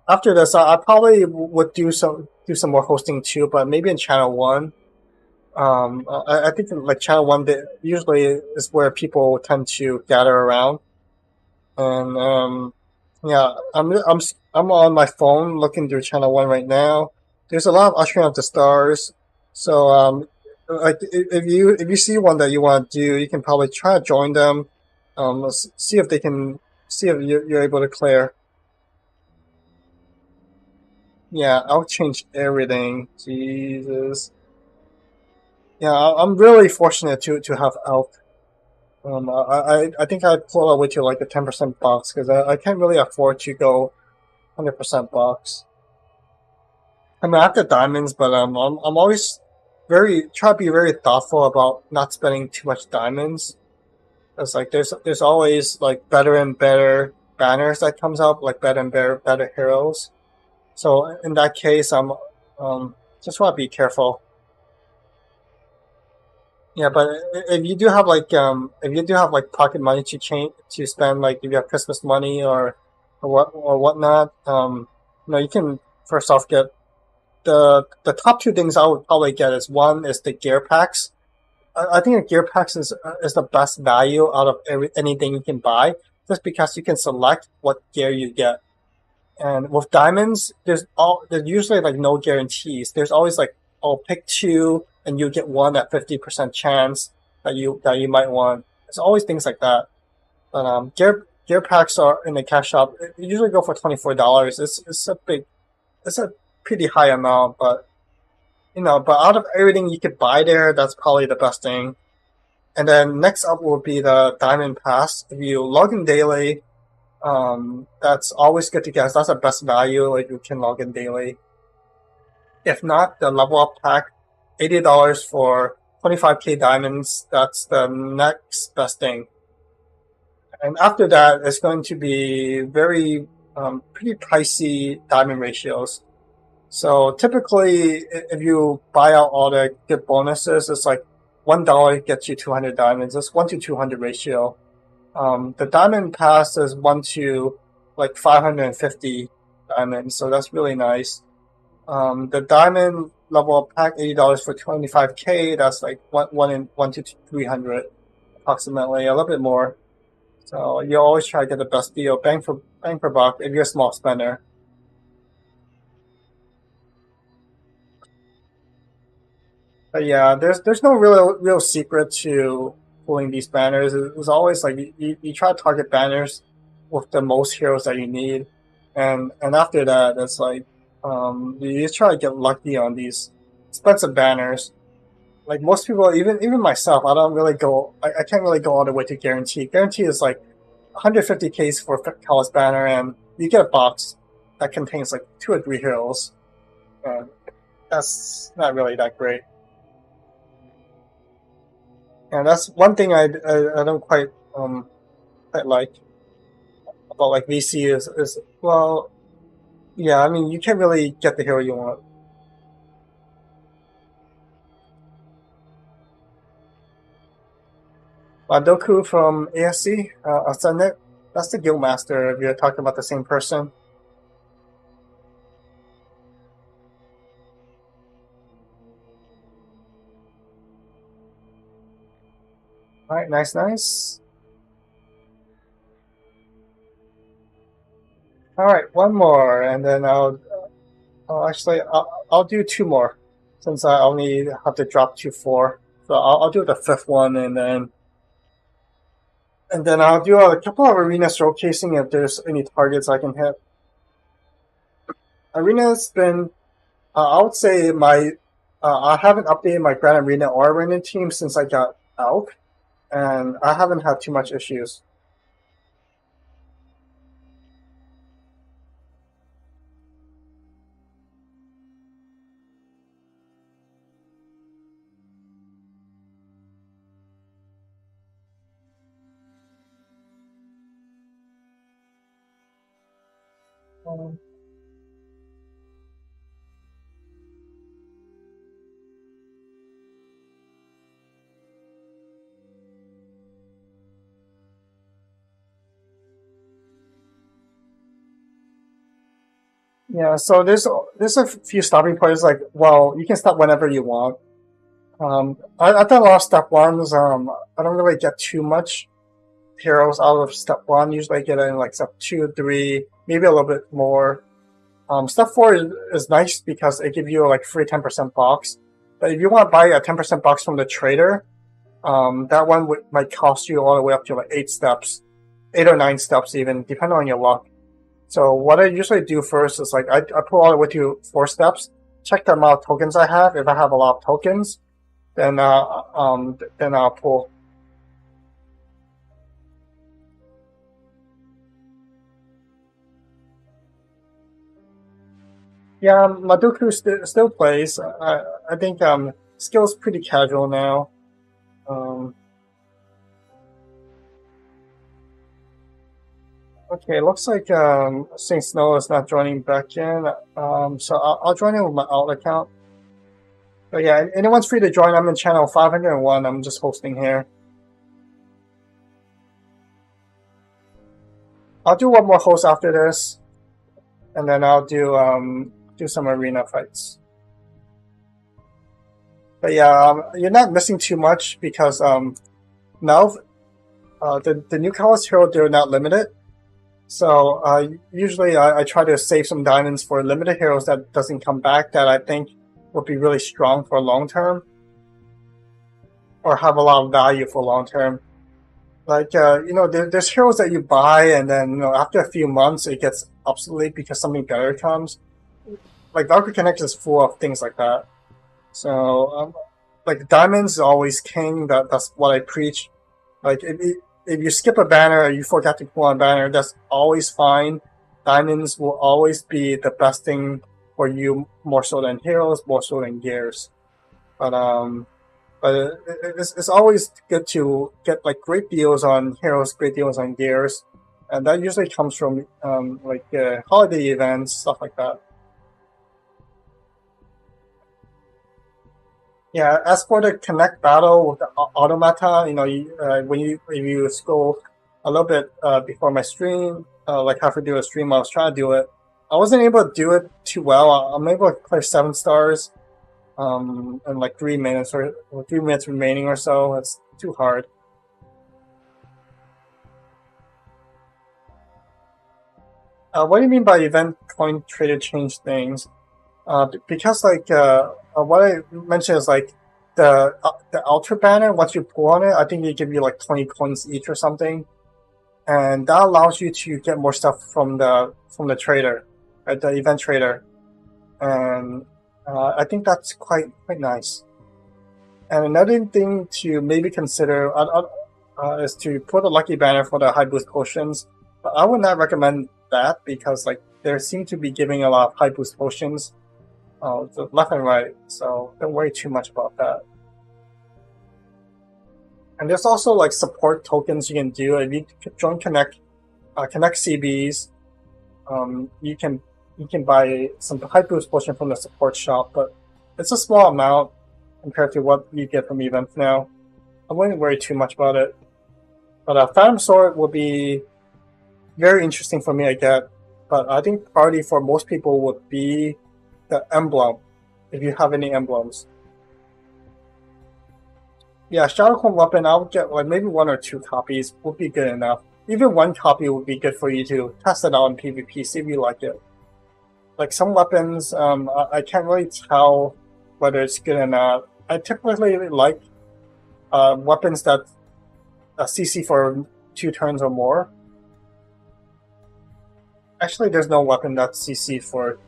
after this, I probably would do some more hosting too, but maybe in channel one. I think like channel one usually is where people tend to gather around, and yeah, I'm on my phone looking through channel one right now. There's a lot of ushering of the stars, so like if you see one that you want to do, you can probably try to join them. See if they can see if you're able to clear. Yeah, I'll change everything. Jesus. Yeah, I'm really fortunate to have Elk. I think I'd pull away to like a 10% box because I can't really afford to go 100% box. I mean, I have the diamonds, but I'm always try to be very thoughtful about not spending too much diamonds. It's like there's always like better and better banners that comes up, like better and better heroes. So in that case, I'm just want to be careful. Yeah, but if you do have like pocket money to spend, like if you have Christmas money or whatnot, you can first off get the top two things I would probably get is one is the gear packs. I think the gear packs is the best value out of anything you can buy, just because you can select what gear you get. And with diamonds, there's usually like no guarantees. There's always like, oh, pick two and you get one at 50% chance that you might want. It's always things like that. But gear packs are in the cash shop. They usually go for $24. It's a pretty high amount, but but out of everything you could buy there, that's probably the best thing. And then next up will be the Diamond Pass. If you log in daily, that's always good to get. That's the best value if you can log in daily. If not, the level up pack, $80 for 25k diamonds. That's the next best thing. And after that, it's going to be pretty pricey diamond ratios. So typically, if you buy out all the good bonuses, it's like $1 gets you 200 diamonds. It's 1 to 200 ratio. The diamond pass is 1 to like 550 diamonds, so that's really nice. The diamond level up pack, $80 for 25k. That's like 1 to 300 approximately, a little bit more. So you always try to get the best deal, bang for buck, if you're a small spender. But yeah, there's no real secret to pulling these banners. It was always like you try to target banners with the most heroes that you need, and after that, it's like you just try to get lucky on these expensive banners. Like most people, even myself, I can't really go all the way to guarantee. Guarantee is like 150k for Callus banner, and you get a box that contains like 2 or 3 heroes, and that's not really that great. And that's one thing I don't quite like about like VC is well, yeah, I mean you can't really get the hero you want. Doku from ASC, Ascendant, that's the Guildmaster if you're talking about the same person. Alright, nice. Alright, one more, and then I'll do 2 more, since I only have to drop to 4. So I'll do the 5th one, and then I'll do a couple of arena showcasing if there's any targets I can hit. Arena's been, I would say I haven't updated my Grand Arena or Arena team since I got Valk, and I haven't had too much issues. Um, Yeah, so there's a few stopping points. Like, well, you can stop whenever you want. I've done a lot of step ones. I don't really get too much heroes out of step one. Usually, I get in like step 2, 3, maybe a little bit more. Step 4 is nice because it gives you like free 10% box. But if you want to buy a 10% box from the trader, that one might cost you all the way up to like 8 or 9 steps even, depending on your luck. So what I usually do first is like I pull all the way to 4 steps, check the amount of tokens I have. If I have a lot of tokens, then I'll pull. Yeah, Maduku still plays. I think skill's pretty casual now. Um, okay, looks like Saint Snow is not joining back in. So I'll join in with my alt account. But yeah, anyone's free to join. I'm in channel 501. I'm just hosting here. I'll do one more host after this, and then I'll do some arena fights. But yeah, you're not missing too much because now the new Callus hero, they're not limited. So usually I try to save some diamonds for limited heroes that doesn't come back that I think would be really strong for long term or have a lot of value for long term. Like there's heroes that you buy, and then after a few months it gets obsolete because something better comes. Like Valk Connect is full of things like that. So like diamonds is always king. That's what I preach. Like if you skip a banner or you forgot to pull on a banner, that's always fine. Diamonds will always be the best thing for you, more so than heroes, more so than gears. But it's always good to get like great deals on heroes, great deals on gears, and that usually comes from like holiday events, stuff like that. Yeah, as for the Connect battle with the automata, when if you scroll a little bit before my stream, like halfway through a stream, I was trying to do it. I wasn't able to do it too well. I'm able to clear 7 stars in like 3 minutes or 3 minutes remaining or so. It's too hard. What do you mean by event coin traded change things? Because like what I mentioned is like the ultra banner. Once you pull on it, I think they give you like 20 coins each or something, and that allows you to get more stuff from the trader, the event trader, and I think that's quite nice. And another thing to maybe consider is to put a lucky banner for the high boost potions. But I would not recommend that because like they seem to be giving a lot of high boost potions left and right, so don't worry too much about that. And there's also like support tokens you can do if you join Connect CBs. You can buy some high boost potion from the support shop, but it's a small amount compared to what you get from events now. I wouldn't worry too much about it. But Phantom Sword will be very interesting for me, I get. But I think priority for most people would be the emblem, if you have any emblems. Yeah, Shadowclone weapon, I would get like maybe 1 or 2 copies would be good enough. Even 1 copy would be good for you to test it out in PvP, see if you like it. Like some weapons, I can't really tell whether it's good or not. I typically like weapons that CC for 2 turns or more. Actually, there's no weapon that's CC for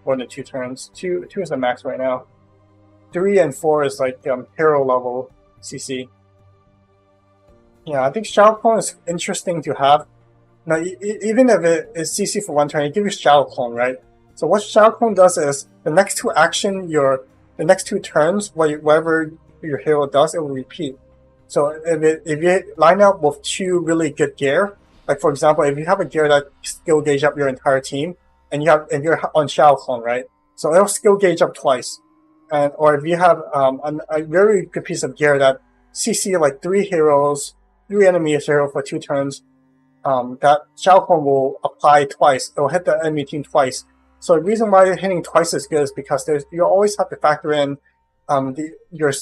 more than 2 turns. Two is the max right now. 3 and 4 is like hero level CC. Yeah, I think Shadow Clone is interesting to have. Now, even if it is CC for 1 turn, it gives you Shadow Clone, right? So what Shadow Clone does is the next 2 the next 2 turns, whatever your hero does, it will repeat. So if you line up with 2 really good gear, like for example, if you have a gear that skill gauge up your entire team, and you're on Shadow Clone, right? So it'll skill gauge up twice. Or if you have a very good piece of gear that CC like 3 enemy heroes for 2 turns, that Shadow Clone will apply twice. It will hit the enemy team twice. So the reason why hitting twice is good is because you always have to factor in your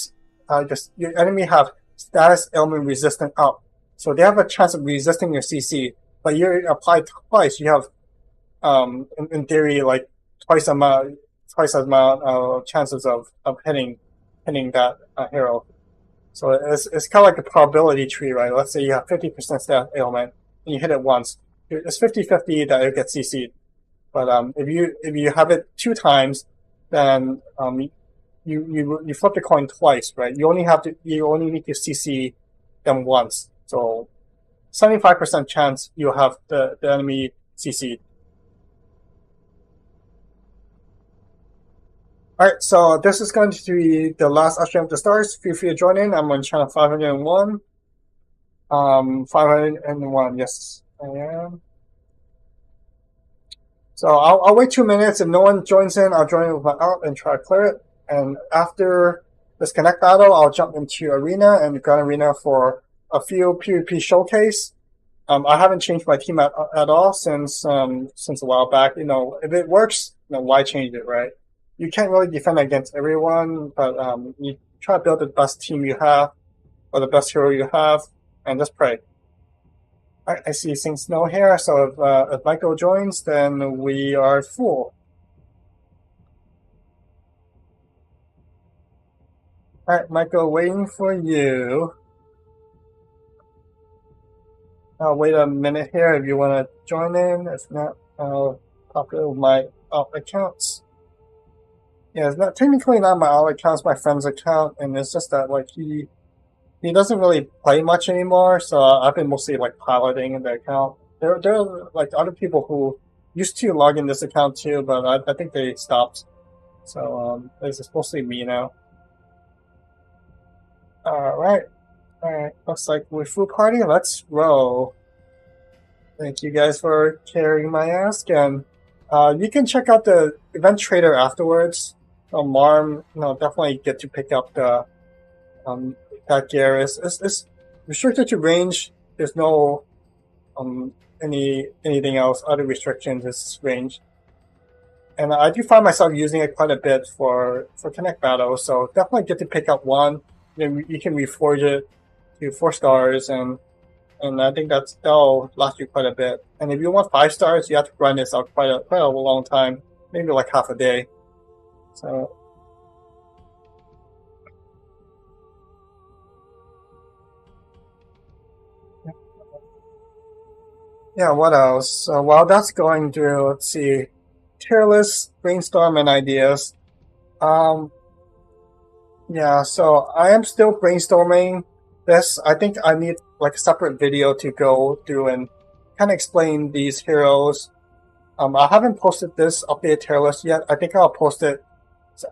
enemy have status ailment resistant up. So they have a chance of resisting your CC, but you apply twice, you have in theory like twice as amount of chances of hitting that hero. So it's kind of like a probability tree, right? Let's say you have 50% stat ailment and you hit it once. It's 50-50 that it gets CC'd. But if you have it 2 times, then you flip the coin twice, right? You only need to CC them once. So 75% chance you'll have the enemy CC'd. Alright, so this is going to be the last upstream of the stars. Feel free to join in. I'm on channel 501. 501, yes, I am. So I'll wait 2 minutes. If no one joins in, I'll join in with my ult and try to clear it. And after this Connect battle, I'll jump into Arena and Grand Arena for a few PvP showcase. I haven't changed my team at all since a while back. If it works, why change it, right? You can't really defend against everyone, but you try to build the best team you have or the best hero you have, and just pray. Alright, I see Saint Snow here, so if Michael joins, then we are full. Alright, Michael, waiting for you. I'll wait a minute here if you want to join in. If not, I'll pop it with my accounts. Yeah, it's not technically not my alt account, it's my friend's account, and it's just that like he doesn't really play much anymore, so I've been mostly like piloting the account. There are like other people who used to log in this account too, but I think they stopped. So it's mostly me now. Alright. Alright. Looks like we're full party. Let's roll. Thank you guys for carrying my ask, and you can check out the event trader afterwards. Marm, definitely get to pick up the that gear. Is restricted to range. There's no anything else, other restrictions. It's range, and I do find myself using it quite a bit for Connect battles. So definitely get to pick up one. You can reforge it to 4 stars, and I think that'll last you quite a bit. And if you want 5 stars, you have to grind this out quite a long time, maybe like half a day. So. Yeah, what else? So while that's going through, let's see. Tier list, brainstorm, and ideas. Yeah, so I am still brainstorming this. I think I need like a separate video to go through and kind of explain these heroes. I haven't posted this updated tier list yet. I think I'll post it.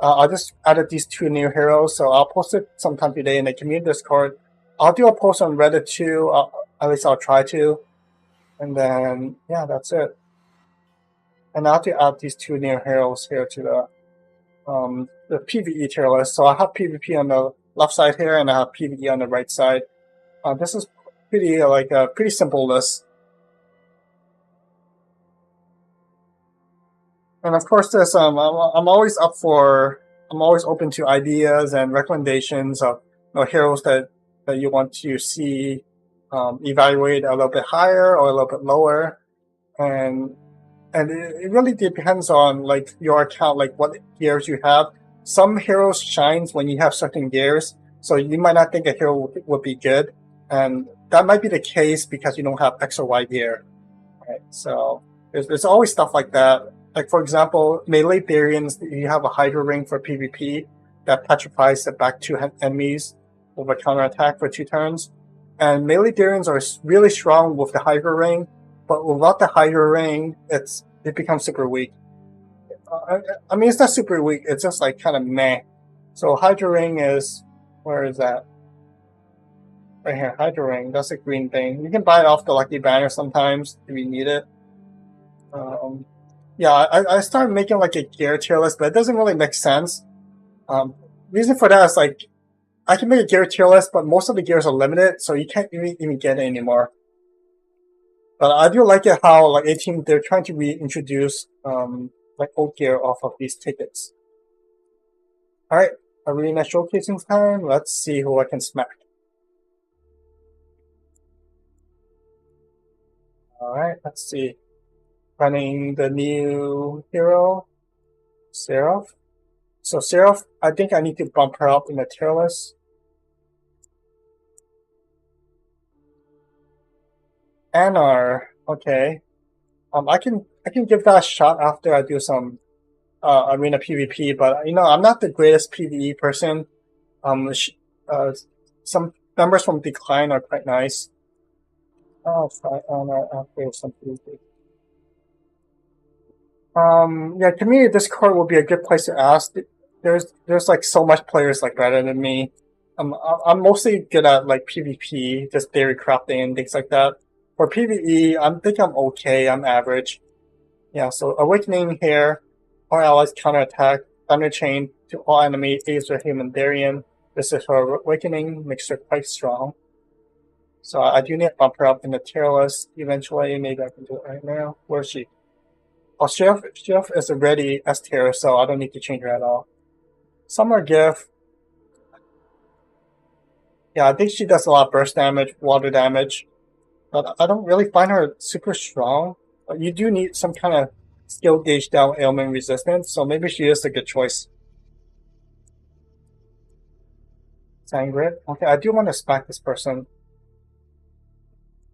I just added these 2 new heroes, so I'll post it sometime today in the community Discord. I'll do a post on Reddit too. At least I'll try to. And then, yeah, that's it. And I have to add these 2 new heroes here to the PvE tier list. So I have PvP on the left side here, and I have PvE on the right side. This is pretty like a pretty simple list. And of course, this I'm always open to ideas and recommendations of heroes that you want to see evaluate a little bit higher or a little bit lower, and it really depends on like your account, like what gears you have. Some heroes shines when you have certain gears, so you might not think a hero would be good, and that might be the case because you don't have X or Y gear. Right? So there's always stuff like that. Like for example, melee Therians, you have a Hydra Ring for PvP that petrifies the back 2 enemies with a counterattack for 2 turns. And melee Therians are really strong with the Hydra Ring, but without the Hydra Ring, it becomes super weak. I mean, it's not super weak, it's just like kind of meh. So Hydra Ring is, where is that? Right here, Hydra Ring, that's a green thing. You can buy it off the Lucky Banner sometimes if you need it. Yeah, I started making like a gear tier list, but it doesn't really make sense. Reason for that is like, I can make a gear tier list, but most of the gears are limited, so you can't even get it anymore. But I do like it how like 18 they're trying to reintroduce like old gear off of these tickets. Alright, arena showcasing time. Let's see who I can smack. Alright, let's see. Running the new hero, Seraph. So Seraph, I think I need to bump her up in the tier list. Anar, okay. I can give that a shot after I do some arena PvP, but I'm not the greatest PvE person. Some members from Decline are quite nice. I'll try Anar after some PvP. Yeah, community Discord will be a good place to ask. There's like so much players like better than me. I'm mostly good at like PvP, just theory crafting and things like that. For PvE, I think I'm okay. I'm average. Yeah, so Awakening here, all allies counterattack, Thunder Chain to all enemy Aether Human Therian. This is her Awakening, makes her quite strong. So I do need to bump her up in the tier list eventually. Maybe I can do it right now. Where is she? Oh, Chef is already S tier, so I don't need to change her at all. Summer Gift. Yeah, I think she does a lot of burst damage, water damage. But I don't really find her super strong. But you do need some kind of skill gauge down ailment resistance, so maybe she is a good choice. Sangrit. Okay, I do want to spec this person.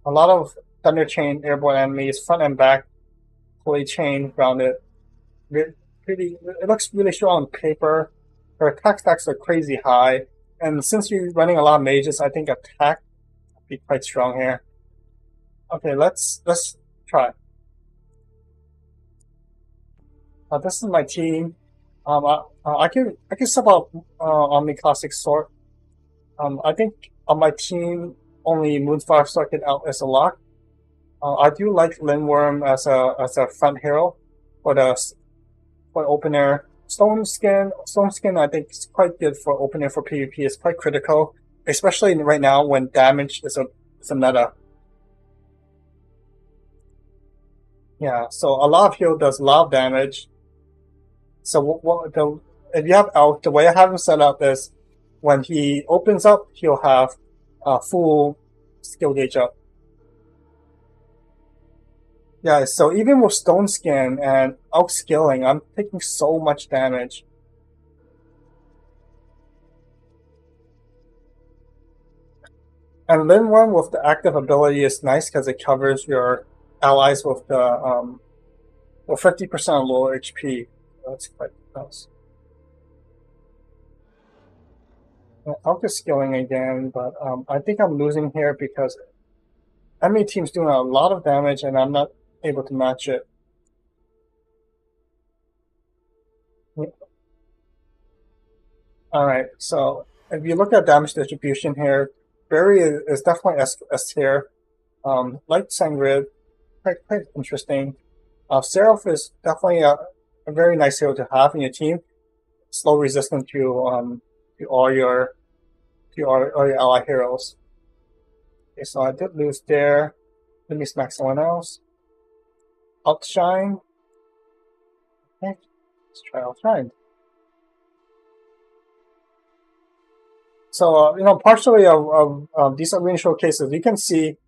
A lot of Thunder Chain airborne enemies, front and back, fully chain rounded. Pretty, it looks really strong on paper. Her attack stacks are crazy high, and since you're running a lot of mages, I think attack would be quite strong here. Okay, let's try. This is my team. I can sub out Omni Classic Sword. I think on my team only Moonfire Sword can out as a lock. I do like Lindworm as a front hero for the for opener. Stone Skin I think is quite good for opener for PvP. It's quite critical, especially right now when damage is a meta. Yeah, so a lot of heal does a lot of damage. So if you have Elk, the way I have him set up is when he opens up, he'll have full skill gauge up. Yeah, so even with Stone Skin and Elk skilling, I'm taking so much damage. And Lin 1 with the active ability is nice because it covers your allies with the 50% lower HP. That's quite nice. Elk is skilling again, but I think I'm losing here because enemy team's doing a lot of damage and I'm not able to match it. Alright, so if you look at damage distribution here, Barry is definitely S tier. Like Sangrid, quite interesting. Seraph is definitely a very nice hero to have in your team. Slow resistant to all your ally heroes. Okay, so I did lose there. Let me smack someone else. Outshine. Okay, let's try Outshine. So partially of these arena showcases, you can see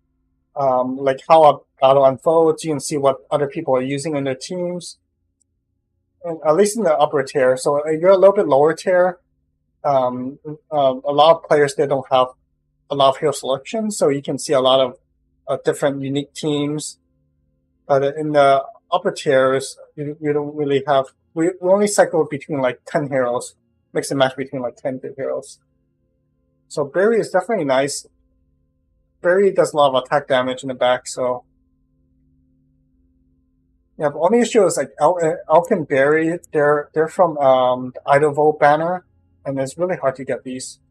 like how a battle unfolds. You can see what other people are using in their teams, and at least in the upper tier. So if you're a little bit lower tier, a lot of players they don't have a lot of hero selection, so you can see a lot of different unique teams. But in the upper tiers, you don't really have. We only cycle between like 10 heroes, mix and match between like 10 good heroes. So Barry is definitely nice. Barry does a lot of attack damage in the back, so yeah. The only issue is like Elk and Barry, they're from the Idlevolt banner, and it's really hard to get these.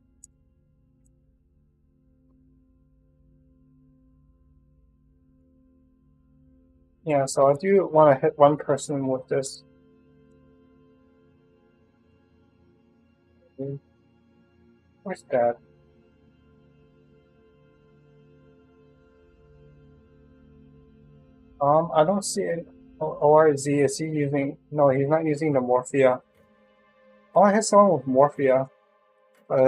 Yeah, so I do want to hit one person with this. Where's that? I don't see it. ORZ, is he using? No, he's not using the Morphia. Oh, I hit someone with Morphia.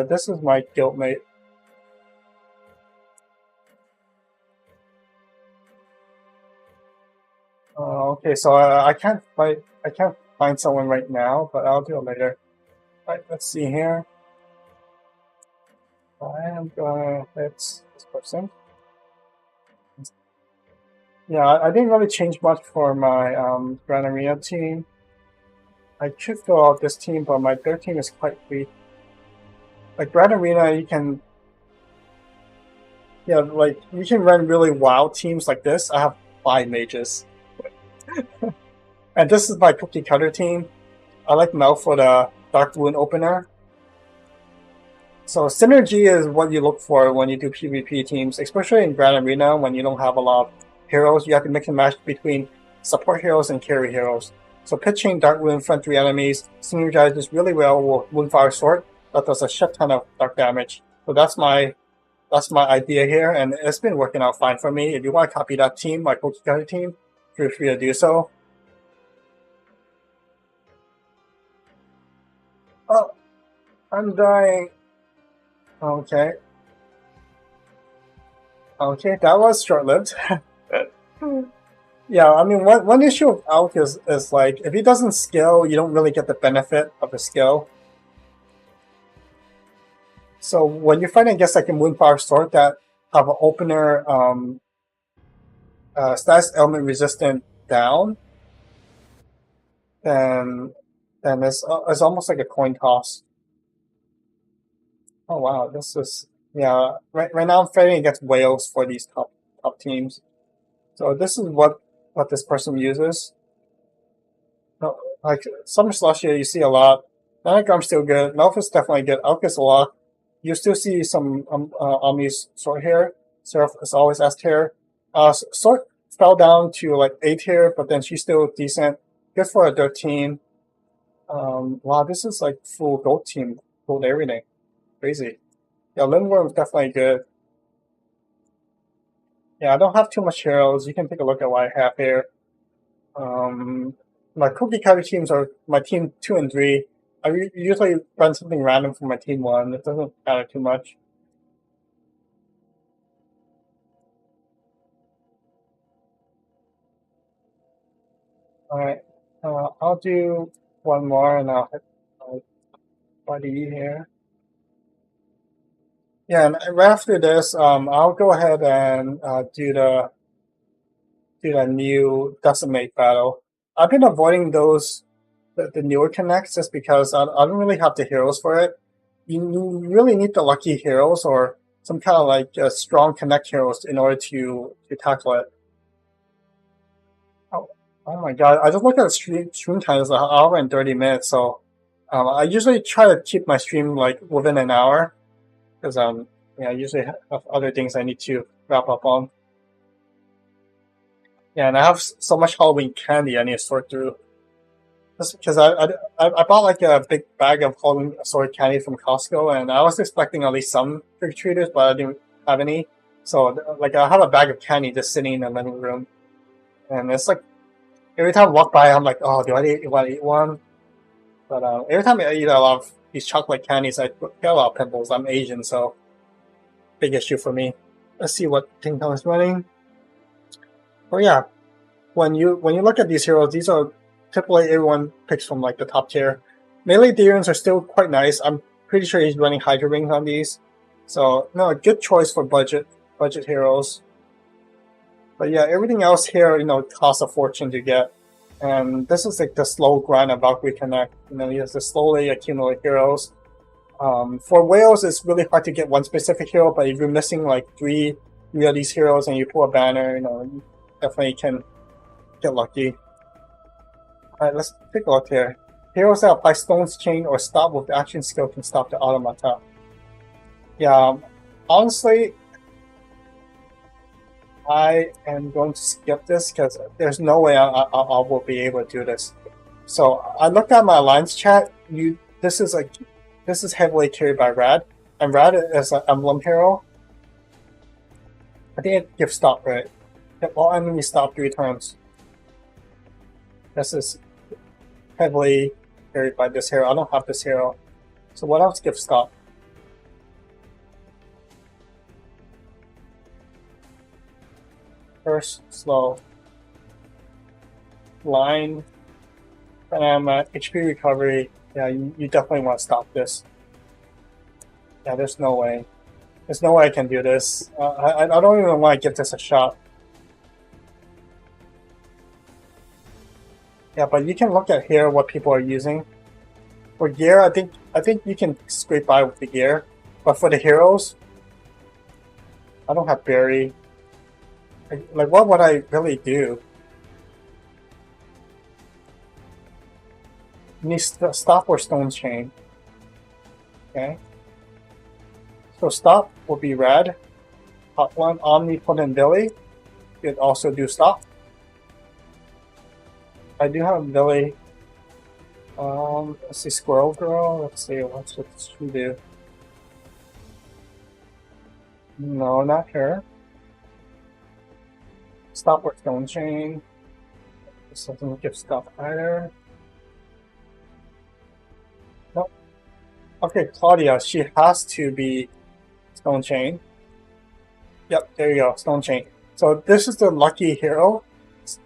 This is my guildmate. Okay, so I can't find someone right now, but I'll do it later. Right, let's see here. I am gonna hit this person. Yeah, I didn't really change much for my Grand Arena team. I could fill out this team, but my third team is quite weak. Like Grand Arena, you can run really wild teams like this. I have 5 mages. And this is my cookie cutter team. I like Mel for the Dark Wound opener. So synergy is what you look for when you do PvP teams, especially in Grand Arena when you don't have a lot of heroes. You have to mix and match between support heroes and carry heroes. So pitching Dark Wound front 3 enemies synergizes really well with Moonfire Sword that does a shit ton of dark damage. So that's my idea here, and it's been working out fine for me. If you want to copy that team, my cookie cutter team, feel free to do so. Oh, I'm dying. Okay. Okay, that was short-lived. Yeah, I mean, one issue of Elk is like, if he doesn't skill, you don't really get the benefit of the skill. So when you're fighting against like a Moonfire Sword that have an opener status element resistant down, then it's almost like a coin toss. Oh wow, this is yeah. Right now I'm fighting against Wales for these top teams. So this is what this person uses. No, like Summer Slush here, you see a lot. Nanogram's still good. Melf is definitely good. Elk is a lot. You still see some Omni's Sword here. Seraph is always S tier. Sword fell down to like A tier, but then she's still decent. Good for a dirt team. Wow, this is like full gold team, gold everything. Crazy. Yeah, Lindworm is definitely good. Yeah, I don't have too much heroes. You can take a look at what I have here. My cookie cutter teams are my team 2 and 3. I usually run something random for my team 1. It doesn't matter too much. Alright, I'll do one more and I'll hit my buddy here. Yeah, and right after this, I'll go ahead and do the new Decimate battle. I've been avoiding those the newer connects just because I don't really have the heroes for it. You really need the lucky heroes or some kind of like strong connect heroes in order to tackle it. Oh my god! I just looked at the stream time. It's an hour and 30 minutes. So I usually try to keep my stream like within an hour because I usually have other things I need to wrap up on. Yeah, and I have so much Halloween candy I need to sort through. Just because I bought like a big bag of Halloween assorted candy from Costco, and I was expecting at least some trick or treaters, but I didn't have any. So like I have a bag of candy just sitting in the living room, and it's like every time I walk by, I'm like, oh, do I want to eat one? But every time I eat a lot of these chocolate candies, I get a lot of pimples. I'm Asian, so big issue for me. Let's see what Ting Tong is running. Oh yeah, when you look at these heroes, these are typically everyone picks from like the top tier. Melee Deerins are still quite nice. I'm pretty sure he's running Hydra Wings on these, so no, a good choice for budget heroes. But yeah, everything else here, costs a fortune to get. And this is like the slow grind of Valk Connect. You have to slowly accumulate heroes. For whales, it's really hard to get one specific hero, but if you're missing like three of these heroes and you pull a banner, you definitely can get lucky. Alright, let's take a look here. Heroes that apply Stone's Chain or stop with the action skill can stop the automata. Yeah, honestly, I am going to skip this because there's no way I will be able to do this. So I looked at my alliance chat. This is heavily carried by Rad, and Rad is an emblem hero. I think it gives stop, right? Yep, all enemies stop 3 turns. This is heavily carried by this hero. I don't have this hero. So what else gives stop? First, slow. Line. And HP recovery. Yeah, you definitely want to stop this. Yeah, there's no way. There's no way I can do this. I don't even want to give this a shot. Yeah, but you can look at here what people are using. For gear, I think you can scrape by with the gear. But for the heroes, I don't have Berry. Like, what would I really do? You need stop or Stone Chain. Okay. So stop will be red. Hot one, Omni, put in Billy. You'd also do stop. I do have Billy. Let's see, Squirrel Girl. Let's see, what she do? No, not her. Stop or Stone Chain. This doesn't give stop either. Nope. Okay, Claudia, she has to be Stone Chain. Yep, there you go, Stone Chain. So this is the lucky hero,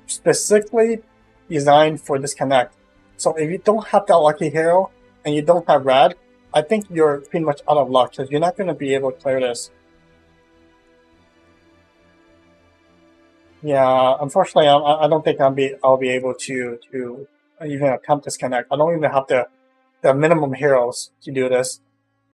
specifically designed for this connect. So if you don't have that lucky hero and you don't have Rad, I think you're pretty much out of luck because you're not going to be able to clear this. Yeah, unfortunately, I don't think I'll be able to even attempt this connect. I don't even have the minimum heroes to do this.